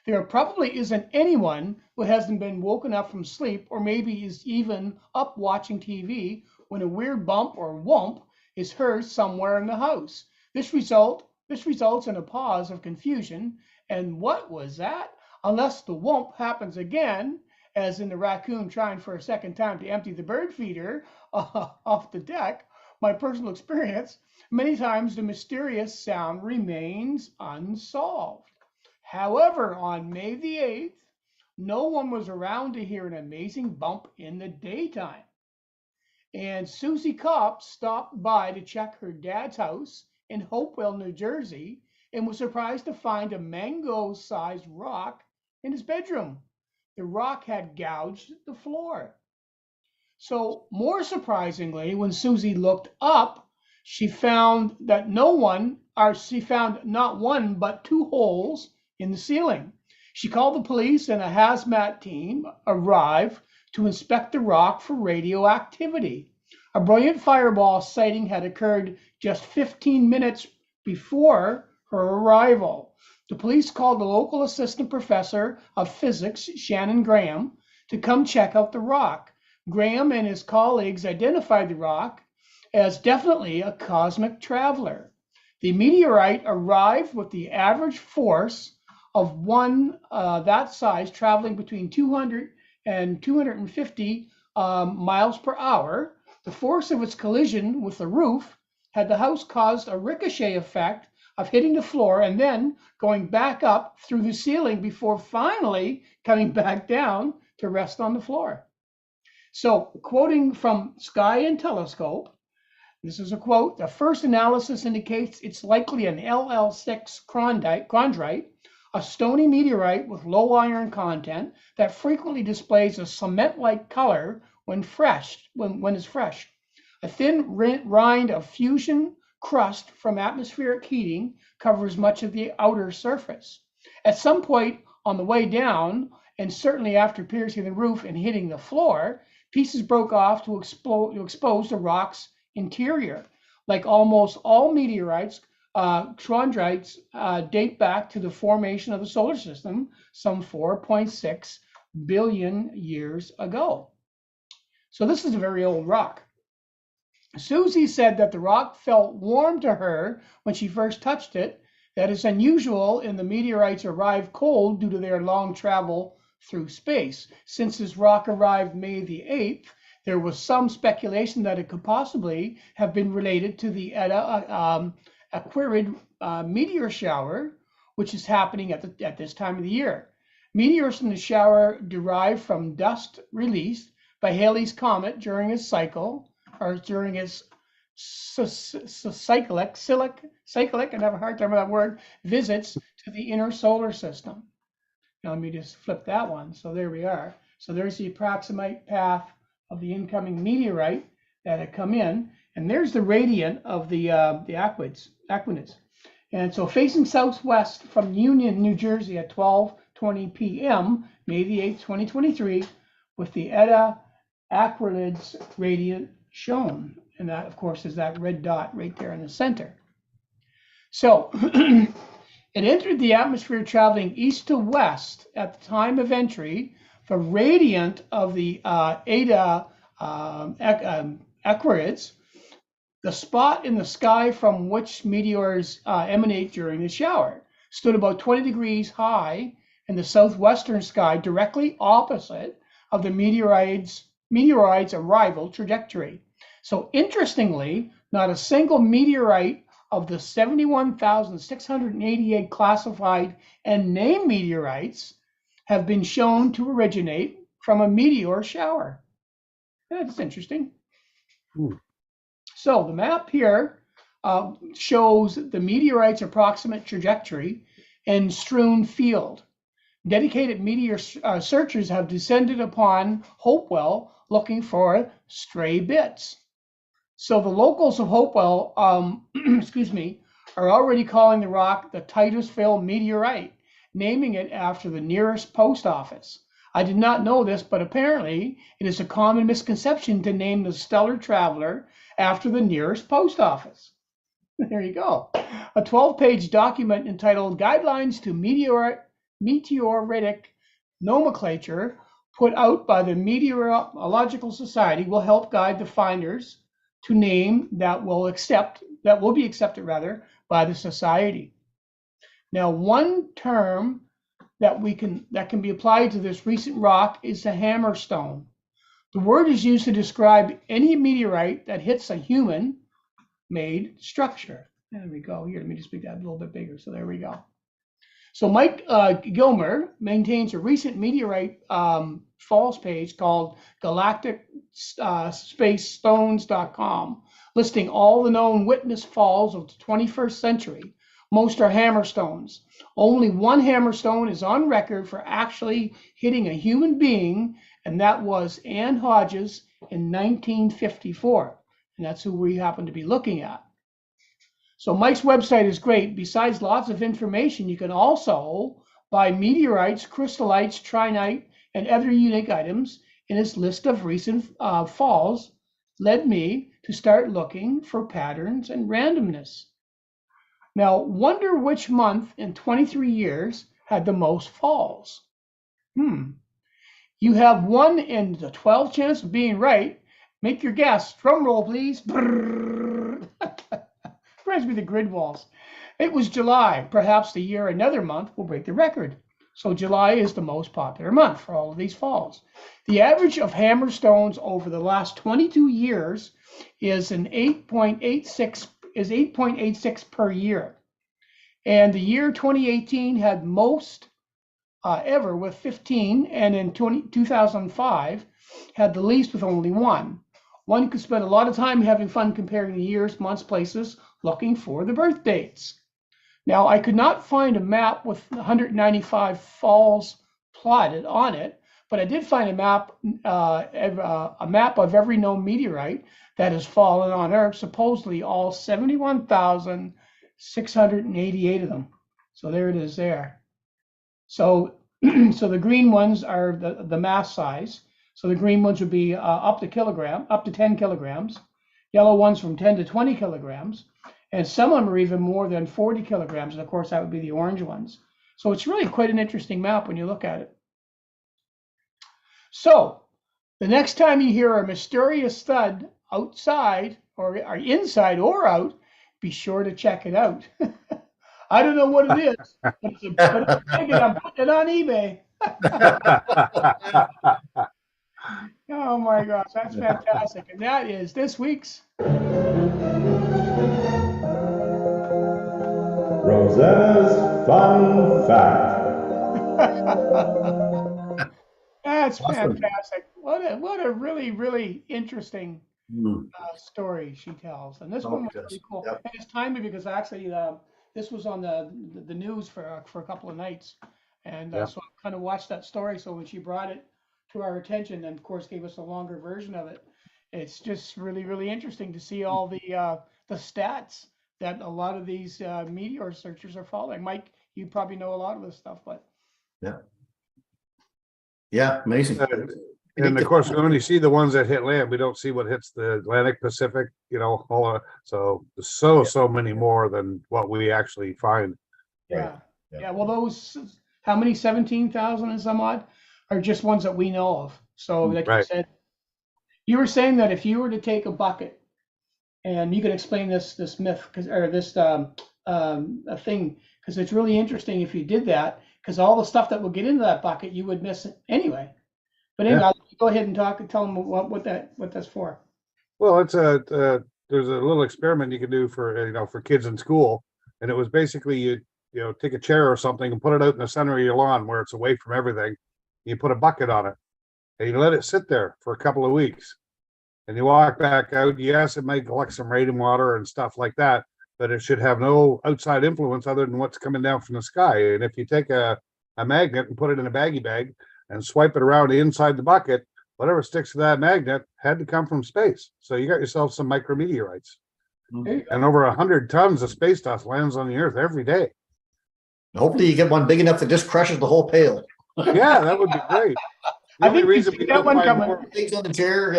There probably isn't anyone who hasn't been woken up from sleep or maybe is even up watching TV when a weird bump or whomp is heard somewhere in the house. This results in a pause of confusion. And what was that? Unless the whomp happens again, as in the raccoon trying for a second time to empty the bird feeder off the deck, my personal experience, many times the mysterious sound remains unsolved. However, on May the 8th, no one was around to hear an amazing bump in the daytime. And Susie Kopp stopped by to check her dad's house in Hopewell, New Jersey, and was surprised to find a mango-sized rock in his bedroom. The rock had gouged the floor. So, more surprisingly, when Susie looked up, she found not one but 2 holes in the ceiling. She called the police, and a hazmat team arrived to inspect the rock for radioactivity. A brilliant fireball sighting had occurred just 15 minutes before her arrival. The police called the local assistant professor of physics, Shannon Graham, to come check out the rock. Graham and his colleagues identified the rock as definitely a cosmic traveler. The meteorite arrived with the average force of one that size, traveling between 200 and 250 miles per hour. The force of its collision with the roof had the house caused a ricochet effect of hitting the floor and then going back up through the ceiling before finally coming back down to rest on the floor. So, quoting from Sky and Telescope, this is a quote: the first analysis indicates it's likely an LL6 chondrite, a stony meteorite with low iron content that frequently displays a cement-like color when it's fresh. A thin rind of fusion crust from atmospheric heating covers much of the outer surface. At some point on the way down, and certainly after piercing the roof and hitting the floor, pieces broke off to expose the rock's interior. Like almost all meteorites, chondrites date back to the formation of the solar system some 4.6 billion years ago. So this is a very old rock. Susie said that the rock felt warm to her when she first touched it. That is unusual, and the meteorites arrive cold due to their long travel through space. Since this rock arrived May the 8th, there was some speculation that it could possibly have been related to the Eta Aquarid meteor shower, which is happening at this time of the year. Meteors in the shower derive from dust released by Halley's Comet during its cycle, or during its cyclic, I have a hard time with that word, visits to to the inner solar system. Now let me just flip that one. So there we are. So there's the approximate path of the incoming meteorite that had come in, and there's the radiant of the aquinids. And so facing southwest from Union, New Jersey at 12:20 p.m., May the 8th, 2023, with the Eta Aquinids radiant shown. And that, of course, is that red dot right there in the center. So it entered the atmosphere traveling east to west at the time of entry. The radiant of the Eta Aquinids, the spot in the sky from which meteors emanate during the shower, stood about 20 degrees high in the southwestern sky, directly opposite of the meteorite's arrival trajectory. So interestingly, not a single meteorite of the 71,688 classified and named meteorites have been shown to originate from a meteor shower. That's interesting. So the map here shows the meteorite's approximate trajectory and strewn field. Dedicated meteor searchers have descended upon Hopewell looking for stray bits. So the locals of Hopewell, are already calling the rock the Titusville meteorite, naming it after the nearest post office. I did not know this, but apparently it is a common misconception to name the stellar traveler after the nearest post office. There you go. A 12-page document entitled Guidelines to Meteoritic Nomenclature, put out by the Meteorological Society, will help guide the finders to name that will be accepted by the society. Now, one term that can be applied to this recent rock is the hammerstone. The word is used to describe any meteorite that hits a human-made structure. There we go. Here, let me just make that a little bit bigger. So there we go. So Mike Gilmer maintains a recent meteorite falls page called galacticSpaceStones.com, listing all the known witness falls of the 21st century. Most are hammerstones. Only one hammerstone is on record for actually hitting a human being, and that was Ann Hodges in 1954. And that's who we happen to be looking at. So Mike's website is great. Besides lots of information, you can also buy meteorites, crystallites, trinite, and other unique items in his list of recent falls. Led me to start looking for patterns and randomness. Now, wonder which month in 23 years had the most falls. You have 1 in the 12 chance of being right. Make your guess. Drum roll, please. Reminds me of the grid walls. It was July. Perhaps the year another month will break the record. So July is the most popular month for all of these falls. The average of hammerstones over the last 22 years is an 8.86 per year. And the year 2018 had most ever with 15, and in 2005 had the least with only 1. One could spend a lot of time having fun comparing the years, months, places, looking for the birth dates. Now, I could not find a map with 195 falls plotted on it, but I did find a map of every known meteorite that has fallen on Earth, supposedly all 71,688 of them. So there it is there. So, the green ones are the mass size. So the green ones would be up to 10 kilograms. Yellow ones from 10 to 20 kilograms. And some of them are even more than 40 kilograms. And of course, that would be the orange ones. So it's really quite an interesting map when you look at it. So the next time you hear a mysterious thud outside or inside or out, be sure to check it out. I don't know what it is, but it's a big, and I'm putting it on eBay. Oh my gosh, that's fantastic. And that is this week's Rosanna's Fun Fact. That's awesome. Fantastic. What a really, really interesting story she tells. And this one was pretty cool. Yep. And it's timely because actually this was on the news for a couple of nights, and Yeah. so I kind of watched that story. So when she brought it to our attention, and of course gave us a longer version of it, it's just really interesting to see all the stats that a lot of these meteor searchers are following. Mike, you probably know a lot of this stuff, but Yeah, amazing. And of course, we only see the ones that hit land. We don't see what hits the Atlantic, Pacific, you know, so there's so many more than what we actually find. yeah. Well, those, how many, 17,000 and some odd are just ones that we know of. So like you said, you were saying that if you were to take a bucket, and you can explain this myth, or this a thing, because it's really interesting if you did that, because all the stuff that will get into that bucket you would miss it anyway. But anyway, I'll go ahead and tell them what that's for. Well, it's there's a little experiment you can do for for kids in school, and it was basically you take a chair or something and put it out in the center of your lawn where it's away from everything. You put a bucket on it, and you let it sit there for a couple of weeks, and you walk back out. Yes, it might collect some rainwater and stuff like that, but it should have no outside influence other than what's coming down from the sky. And if you take a magnet and put it in a baggie bag and swipe it around inside the bucket, whatever sticks to that magnet had to come from space. So you got yourself some micrometeorites. And over 100 tons of space dust lands on the Earth every day. Hopefully you get one big enough that just crushes the whole pail. Yeah, that would be great. The only reason we don't find more things on the chair.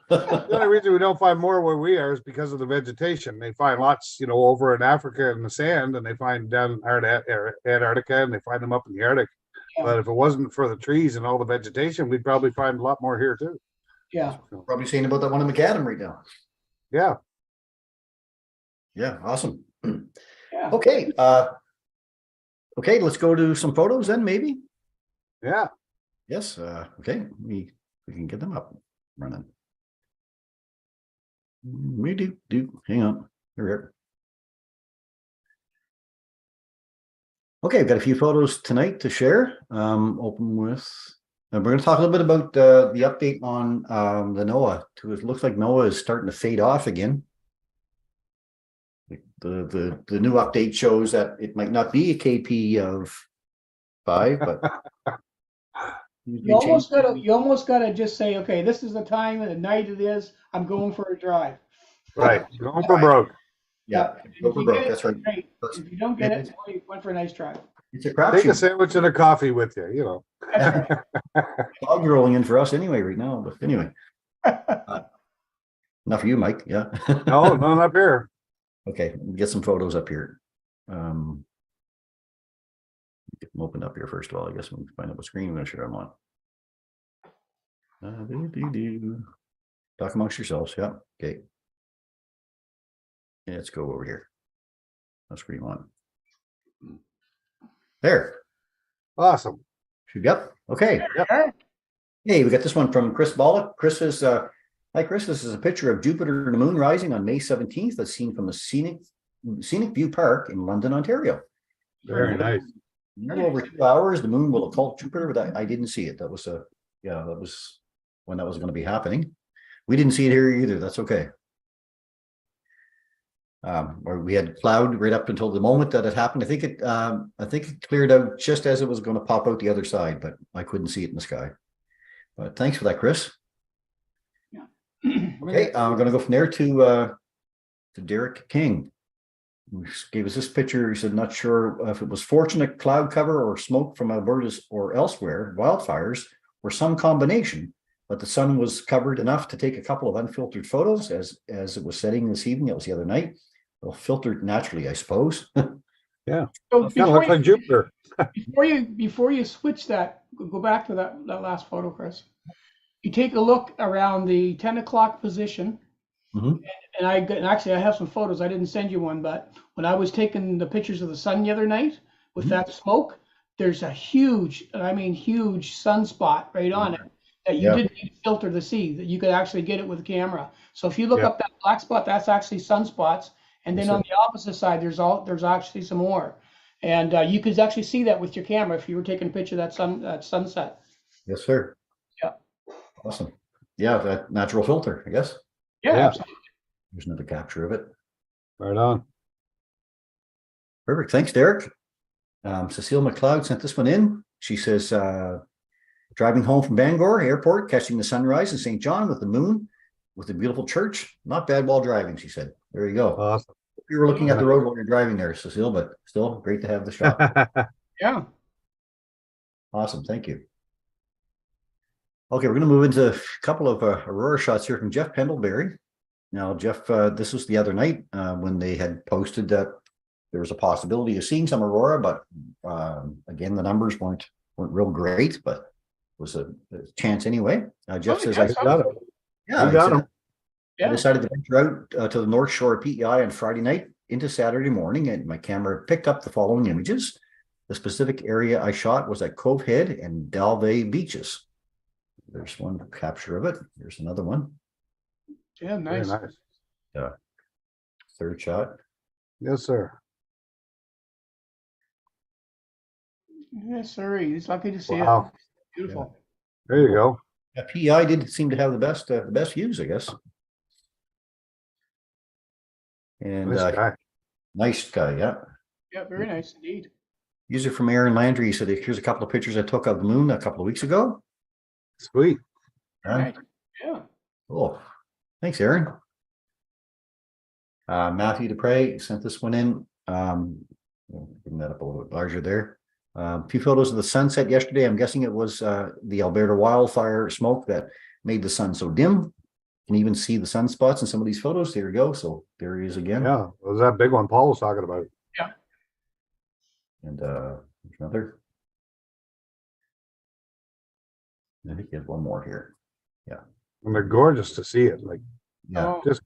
the only reason we don't find more where we are is because of the vegetation. They find lots, over in Africa in the sand, and they find down Antarctica, and they find them up in the Arctic. But if it wasn't for the trees and all the vegetation, we'd probably find a lot more here too. Yeah. Probably saying about that one in McAdam right now. Yeah. Yeah. Awesome. Yeah. Okay. Okay. Let's go to some photos then, maybe. Yeah. Yes. Okay. We can get them up running. We do. Hang on. Here we are. Okay, I've got a few photos tonight to share. Open with, and we're going to talk a little bit about the update on the NOAA. It looks like NOAA is starting to fade off again. The new update shows that it might not be a KP of 5, but you almost gotta just say, okay, this is the time and the night it is. I'm going for a drive. Right, going for broke. Yeah, go for broke. That's right. If you don't get it, well, you went for a nice drive. It's a crap. Take a sandwich and a coffee with you. Dog's rolling in for us anyway right now. But anyway, enough of you, Mike. Yeah. No, none up here. Okay, get some photos up here. Get them opened up here first of all. I guess we can find out what screen we're going to share them on. Talk amongst yourselves. Yeah. Okay. Yeah, let's go over here. I'll screen one. There. Awesome. Yep. Okay. Yep. Hey, we got this one from Chris Bollock. Chris is hi Chris. This is a picture of Jupiter and the moon rising on May 17th, as seen from the scenic View Park in London, Ontario. Very nice. A little over 2 hours, the moon will occult Jupiter, but I didn't see it. That was that was when that was going to be happening. We didn't see it here either. That's okay. Or we had cloud right up until the moment that it happened. I think it cleared out just as it was going to pop out the other side, but I couldn't see it in the sky. But thanks for that, Chris. Yeah. Okay, we're going to go from there to Derek King, who gave us this picture. He said, not sure if it was fortunate cloud cover or smoke from Alberta or elsewhere, wildfires, or some combination, but the sun was covered enough to take a couple of unfiltered photos as it was setting this evening. It was the other night. Well, filtered naturally, I suppose. Yeah. So kind of looks like Jupiter. before you switch that, go back to that last photo, Chris. You take a look around the 10 o'clock position. Mm-hmm. And actually I have some photos. I didn't send you one, but when I was taking the pictures of the sun the other night with that smoke, there's a huge, and I mean huge sunspot right on it that you didn't need to filter to see, that you could actually get it with a camera. So if you look up that black spot, that's actually sunspots. And then on the opposite side, there's actually some more. And you could actually see that with your camera if you were taking a picture of that sunset. Yes, sir. Yeah. Awesome. Yeah, that natural filter, I guess. Yeah. Absolutely. There's another capture of it. Right on. Perfect. Thanks, Derek. Cecile McLeod sent this one in. She says, driving home from Bangor Airport, catching the sunrise in St. John with the moon, with the beautiful church. Not bad while driving, she said. There you go. Awesome. You were looking at the road while you're driving there, Cecile, but still great to have the shot. Yeah. Awesome. Thank you. Okay, we're going to move into a couple of aurora shots here from Jeff Pendleberry. Now, Jeff, this was the other night when they had posted that there was a possibility of seeing some aurora, but again, the numbers weren't real great, but it was a chance anyway. Jeff says, I got it. Yeah, you got him. I decided to venture out to the North Shore PEI on Friday night into Saturday morning, and my camera picked up the following images. The specific area I shot was at Cove Head and Dalvey beaches. There's one capture of it. There's another one. Yeah, nice. Very nice. Third shot. Yes, sir. Yes, sir. He's lucky to see Wow. it. Beautiful. There you go. Yeah, PEI did seem to have the best views, I guess. And nice guy, yeah. Yeah, very nice indeed. User from Aaron Landry, he said, here's a couple of pictures I took of the moon a couple of weeks ago. Sweet. Right. Yeah. Cool. Thanks, Aaron. Matthew Dupre sent this one in. Bring that up a little bit larger there. A few photos of the sunset yesterday. I'm guessing it was the Alberta wildfire smoke that made the sun so dim. You can even see the sunspots in some of these photos. There you go. So there he is again. Yeah, it was that big one Paul was talking about. Yeah. And there's another. I think there's one more here. Yeah. And they're gorgeous to see it. Like, yeah, just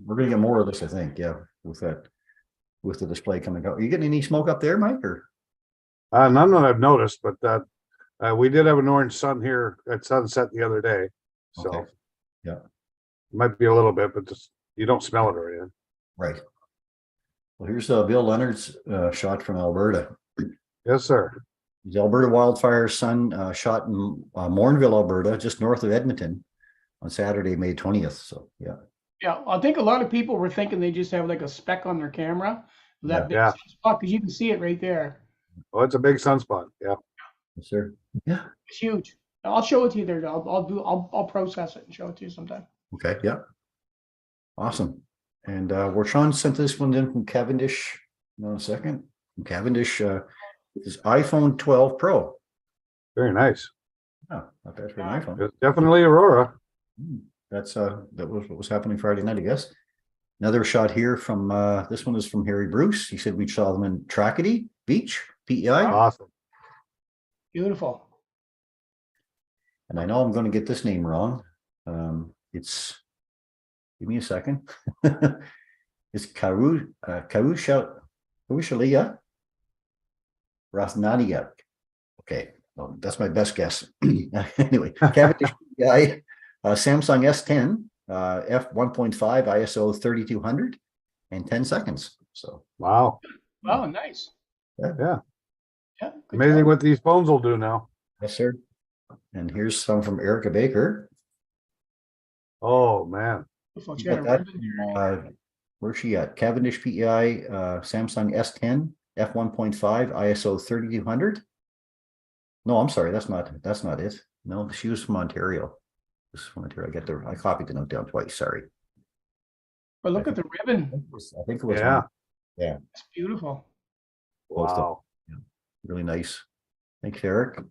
we're gonna get more of this, I think. Yeah, with the display coming out. Are you getting any smoke up there, Mike? Or none that I've noticed, but we did have an orange sun here at sunset the other day. So okay. Yeah, it might be a little bit, but just you don't smell it or anything. Right. Well, here's Bill Leonard's shot from Alberta. Yes, sir. The Alberta wildfire sun shot in Morinville, Alberta, just north of Edmonton on Saturday, May 20th. So, yeah. Yeah, I think a lot of people were thinking they just have like a speck on their camera. That big spot, because you can see it right there. Oh, it's a big sunspot. Yeah. Yes, sir. Yeah. It's huge. I'll show it to you there. I'll process it and show it to you sometime. Okay. Yeah. Awesome. And Warshawn sent this one in from Cavendish. No, a second. From Cavendish. His iPhone 12 Pro. Very nice. Oh, not bad for an iPhone. It's definitely Aurora. That was what was happening Friday night, I guess. Another shot here from this one is from Harry Bruce. He said we saw them in Trackety Beach, PEI. Awesome. Beautiful. And I know I'm going to get this name wrong. It's give me a second. It's Karushalia Rathnania. Okay, well, that's my best guess. Anyway, Cavendish PEI, Samsung S10, f1.5 ISO 3200 and 10 seconds. So wow. Wow, nice. Yeah. Yeah. Amazing job. What these phones will do now. Yes, sir. And here's some from Erica Baker. Oh man. Where's she at? Cavendish PEI, Samsung S10, f1.5 ISO 3200. No, I'm sorry, that's not it. No, she was from Ontario. This is from Ontario. I copied the note down twice. Sorry. But look at the ribbon. I think it was. Yeah. Yeah. It's beautiful. Wow. Yeah. Really nice. Thanks, Erica.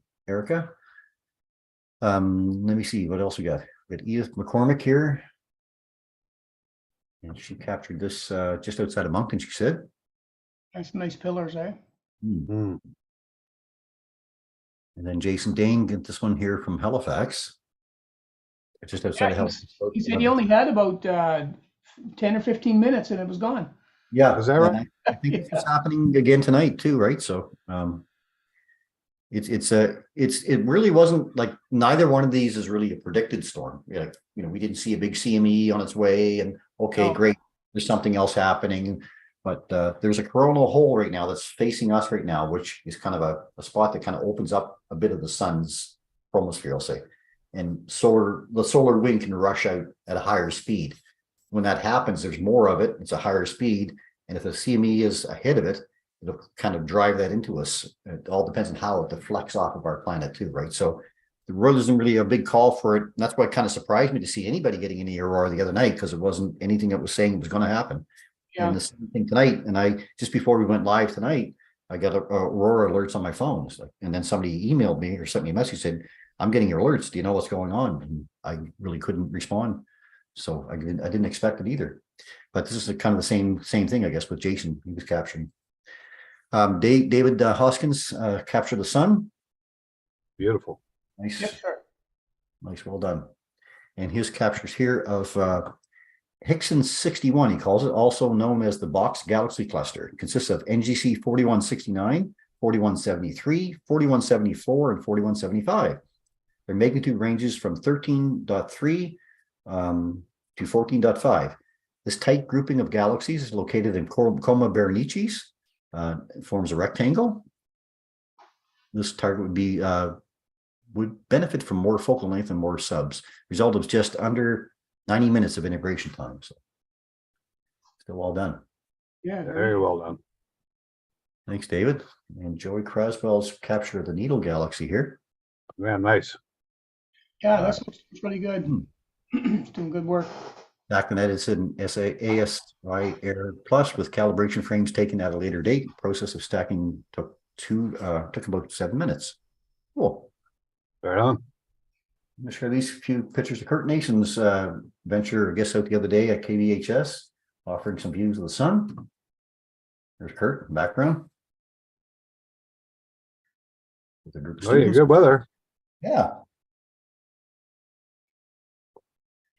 Let me see what else we got. We got Edith McCormick here. And she captured this just outside of Moncton, she said. Nice pillars, eh? Mm-hmm. And then Jason Dane get this one here from Halifax. Just outside of Halifax. He said he only had about 10 or 15 minutes and it was gone. Yeah. Is that right? I think it's happening again tonight too, right? So it really wasn't like neither one of these is really a predicted storm. We didn't see a big CME on its way and great, there's something else happening. But there's a coronal hole right now that's facing us right now, which is kind of a spot that kind of opens up a bit of the sun's chromosphere, I'll say. And the solar wind can rush out at a higher speed. When that happens, there's more of it. It's a higher speed. And if the CME is ahead of it, it'll kind of drive that into us. It all depends on how it deflects off of our planet too, right? So the world isn't really a big call for it. That's why it kind of surprised me to see anybody getting any aurora the other night, because it wasn't anything that was saying it was going to happen. Yeah. And the same thing tonight. And I just before we went live tonight, I got aurora alerts on my phone. And then somebody emailed me or sent me a message, said, "I'm getting your alerts. Do you know what's going on?" And I really couldn't respond. So I didn't expect it either. But this is kind of the same thing, I guess, with Jason. He was capturing. David Hoskins captured the sun. Beautiful. Nice. Yes, sir. Nice, well done. And his captures here of Hickson 61, he calls it, also known as the Box Galaxy Cluster. It consists of NGC 4169, 4173, 4174, and 4175. Their magnitude ranges from 13.3 to 14.5. This tight grouping of galaxies is located in Coma Berenices. It forms a rectangle. This target would benefit from more focal length and more subs. Result of just under 90 minutes of integration time. So still well done. Yeah, Very well done. Thanks, David. And Joey Craswell's capture of the Needle Galaxy here. Man, nice. Yeah, that's really good. It's doing good work. Back then, it's in ASY Air Plus with calibration frames taken at a later date. Process of stacking took about 7 minutes. Cool. Right on. I'm going to share these few pictures of Kurt Nason's venture, I guess, out the other day at KVHS, offering some views of the sun. There's Kurt in the background. With a group of students. Good weather. Yeah.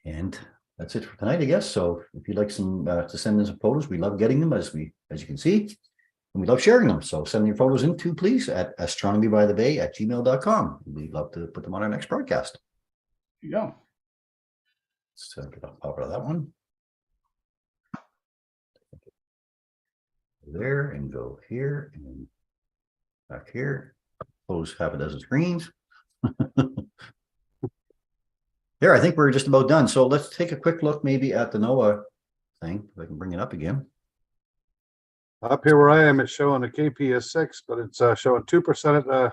And that's it for tonight, I guess. So if you'd like some to send in some photos, we love getting them, as you can see, and we love sharing them. So send your photos in too, please, at astronomybythebay@gmail.com. We'd love to put them on our next broadcast. There you go. So get a pop out of that one. There and go here and back here. Close half a dozen screens. There, I think we're just about done. So let's take a quick look maybe at the NOAA thing. If I can bring it up again. Up here where I am, it's showing a KP is 6, but it's showing 2% at the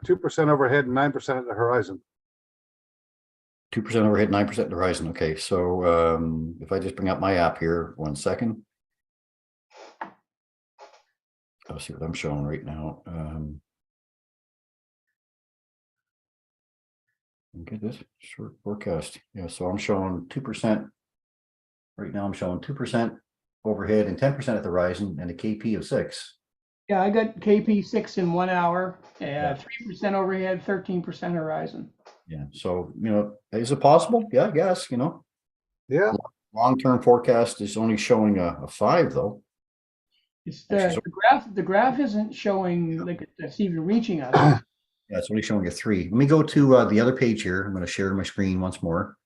2% overhead and 9% at the horizon. 2% overhead, 9% at the horizon. Okay, so if I just bring up my app here, 1 second. I'll see what I'm showing right now. Get this short forecast. Yeah, so I'm showing 2%. Right now I'm showing 2% overhead and 10% at the horizon and a KP of 6. Yeah, I got KP 6 in 1 hour, 3% overhead, 13% horizon. Yeah, so is it possible? Yeah, I guess, Yeah. Long-term forecast is only showing a 5 though. It's the graph isn't showing like it's even reaching us. Yeah, it's only showing a 3. Let me go to the other page here. I'm going to share my screen once more.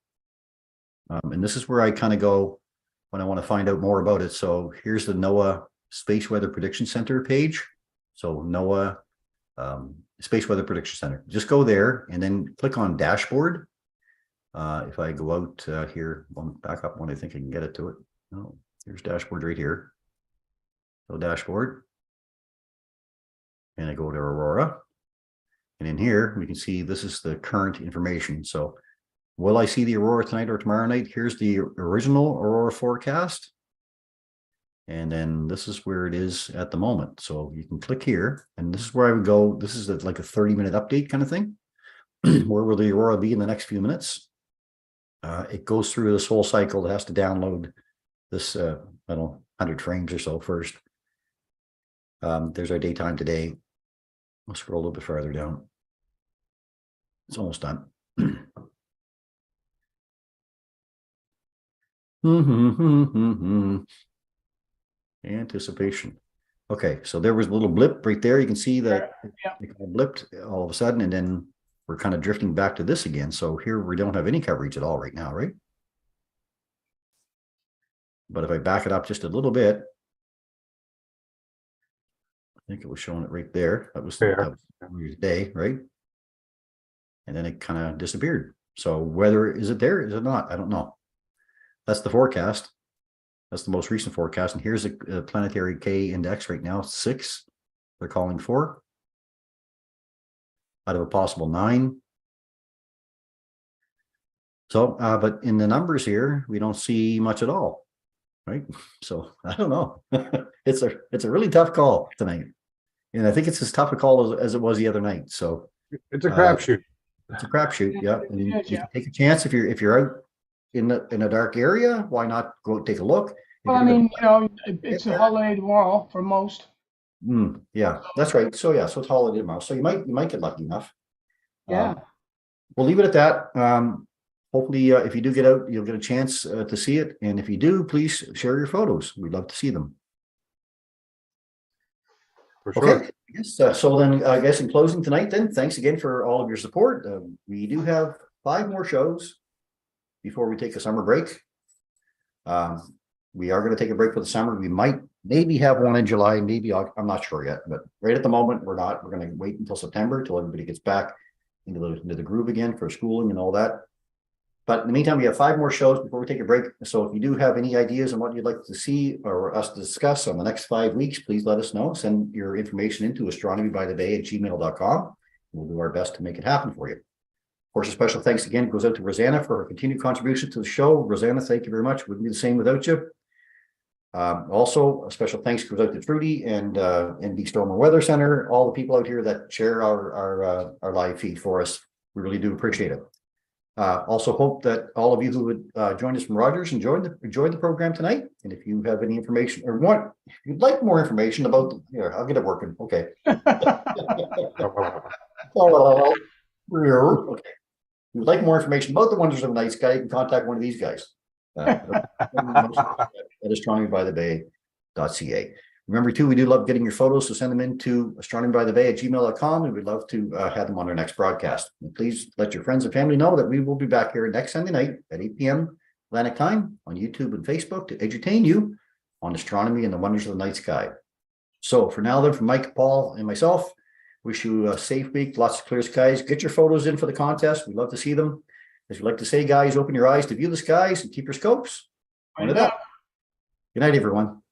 And this is where I kind of go when I want to find out more about it. So here's the NOAA Space Weather Prediction Center page. So NOAA Space Weather Prediction Center. Just go there and then click on Dashboard. If I go out here, back up one, I think I can get it to it. No, here's Dashboard right here. So Dashboard. And I go to Aurora. And in here, we can see this is the current information. So will I see the aurora tonight or tomorrow night? Here's the original aurora forecast. And then this is where it is at the moment. So you can click here, and this is where I would go. This is like a 30-minute update kind of thing. Where will the aurora be in the next few minutes? It goes through this whole cycle. It has to download this, 100 frames or so first. There's our daytime today. I'll scroll a little bit farther down. It's almost done. Anticipation. Okay, so there was a little blip right there. You can see that it kind of blipped all of a sudden, and then we're kind of drifting back to this again. So here we don't have any coverage at all right now, right? But if I back it up just a little bit, I think it was showing it right there. That was the day, right? And then it kind of disappeared. So whether is it there, is it not? I don't know. That's the forecast. That's the most recent forecast. And here's a planetary K index right now, 6. They're calling for out of a possible 9. So, but in the numbers here, we don't see much at all, right? So I don't know. It's a really tough call tonight, and I think it's as tough a call as it was the other night. So it's a crapshoot. It's a crapshoot, yeah. And you can take a chance if you're out in a dark area. Why not go take a look? Well, I mean, it's a holiday tomorrow for most. Yeah, that's right. So yeah, so it's holiday tomorrow. So you might get lucky enough. Yeah. We'll leave it at that. Hopefully, if you do get out, you'll get a chance to see it. And if you do, please share your photos. We'd love to see them. For sure. Okay. Yes. So then, I guess in closing tonight, then thanks again for all of your support. We do have 5 more shows before we take a summer break. We are going to take a break for the summer. We might maybe have one in July, maybe I'm not sure yet, but right at the moment we're not. We're going to wait until September till everybody gets back into the groove again for schooling and all that. But in the meantime, we have 5 more shows before we take a break. So if you do have any ideas on what you'd like to see or us to discuss on the next 5 weeks, please let us know. Send your information into astronomybythebay@gmail.com. We'll do our best to make it happen for you. Of course, a special thanks again goes out to Rosanna for her continued contribution to the show. Rosanna, thank you very much. Wouldn't be the same without you. Also, a special thanks goes out to Trudy and NB Storm and Weather Center, all the people out here that share our live feed for us. We really do appreciate it. Also hope that all of you who would join us from Rogers enjoyed the program tonight. And if you have any information or if you'd like more information about here, I'll get it working. Okay. Okay. If you'd like more information about the wonders of the night sky, you can contact one of these guys. At astronomybythebay.ca. Remember too, we do love getting your photos, so send them into astronomybythebay@gmail.com, and we'd love to have them on our next broadcast. And please let your friends and family know that we will be back here next Sunday night at 8 p.m. Atlantic time on YouTube and Facebook to entertain you on astronomy and the wonders of the night sky. So for now then, from Mike, Paul, and myself, wish you a safe week, lots of clear skies. Get your photos in for the contest. We'd love to see them. As we like to say, guys, open your eyes to view the skies and keep your scopes pointed up. Good night, everyone.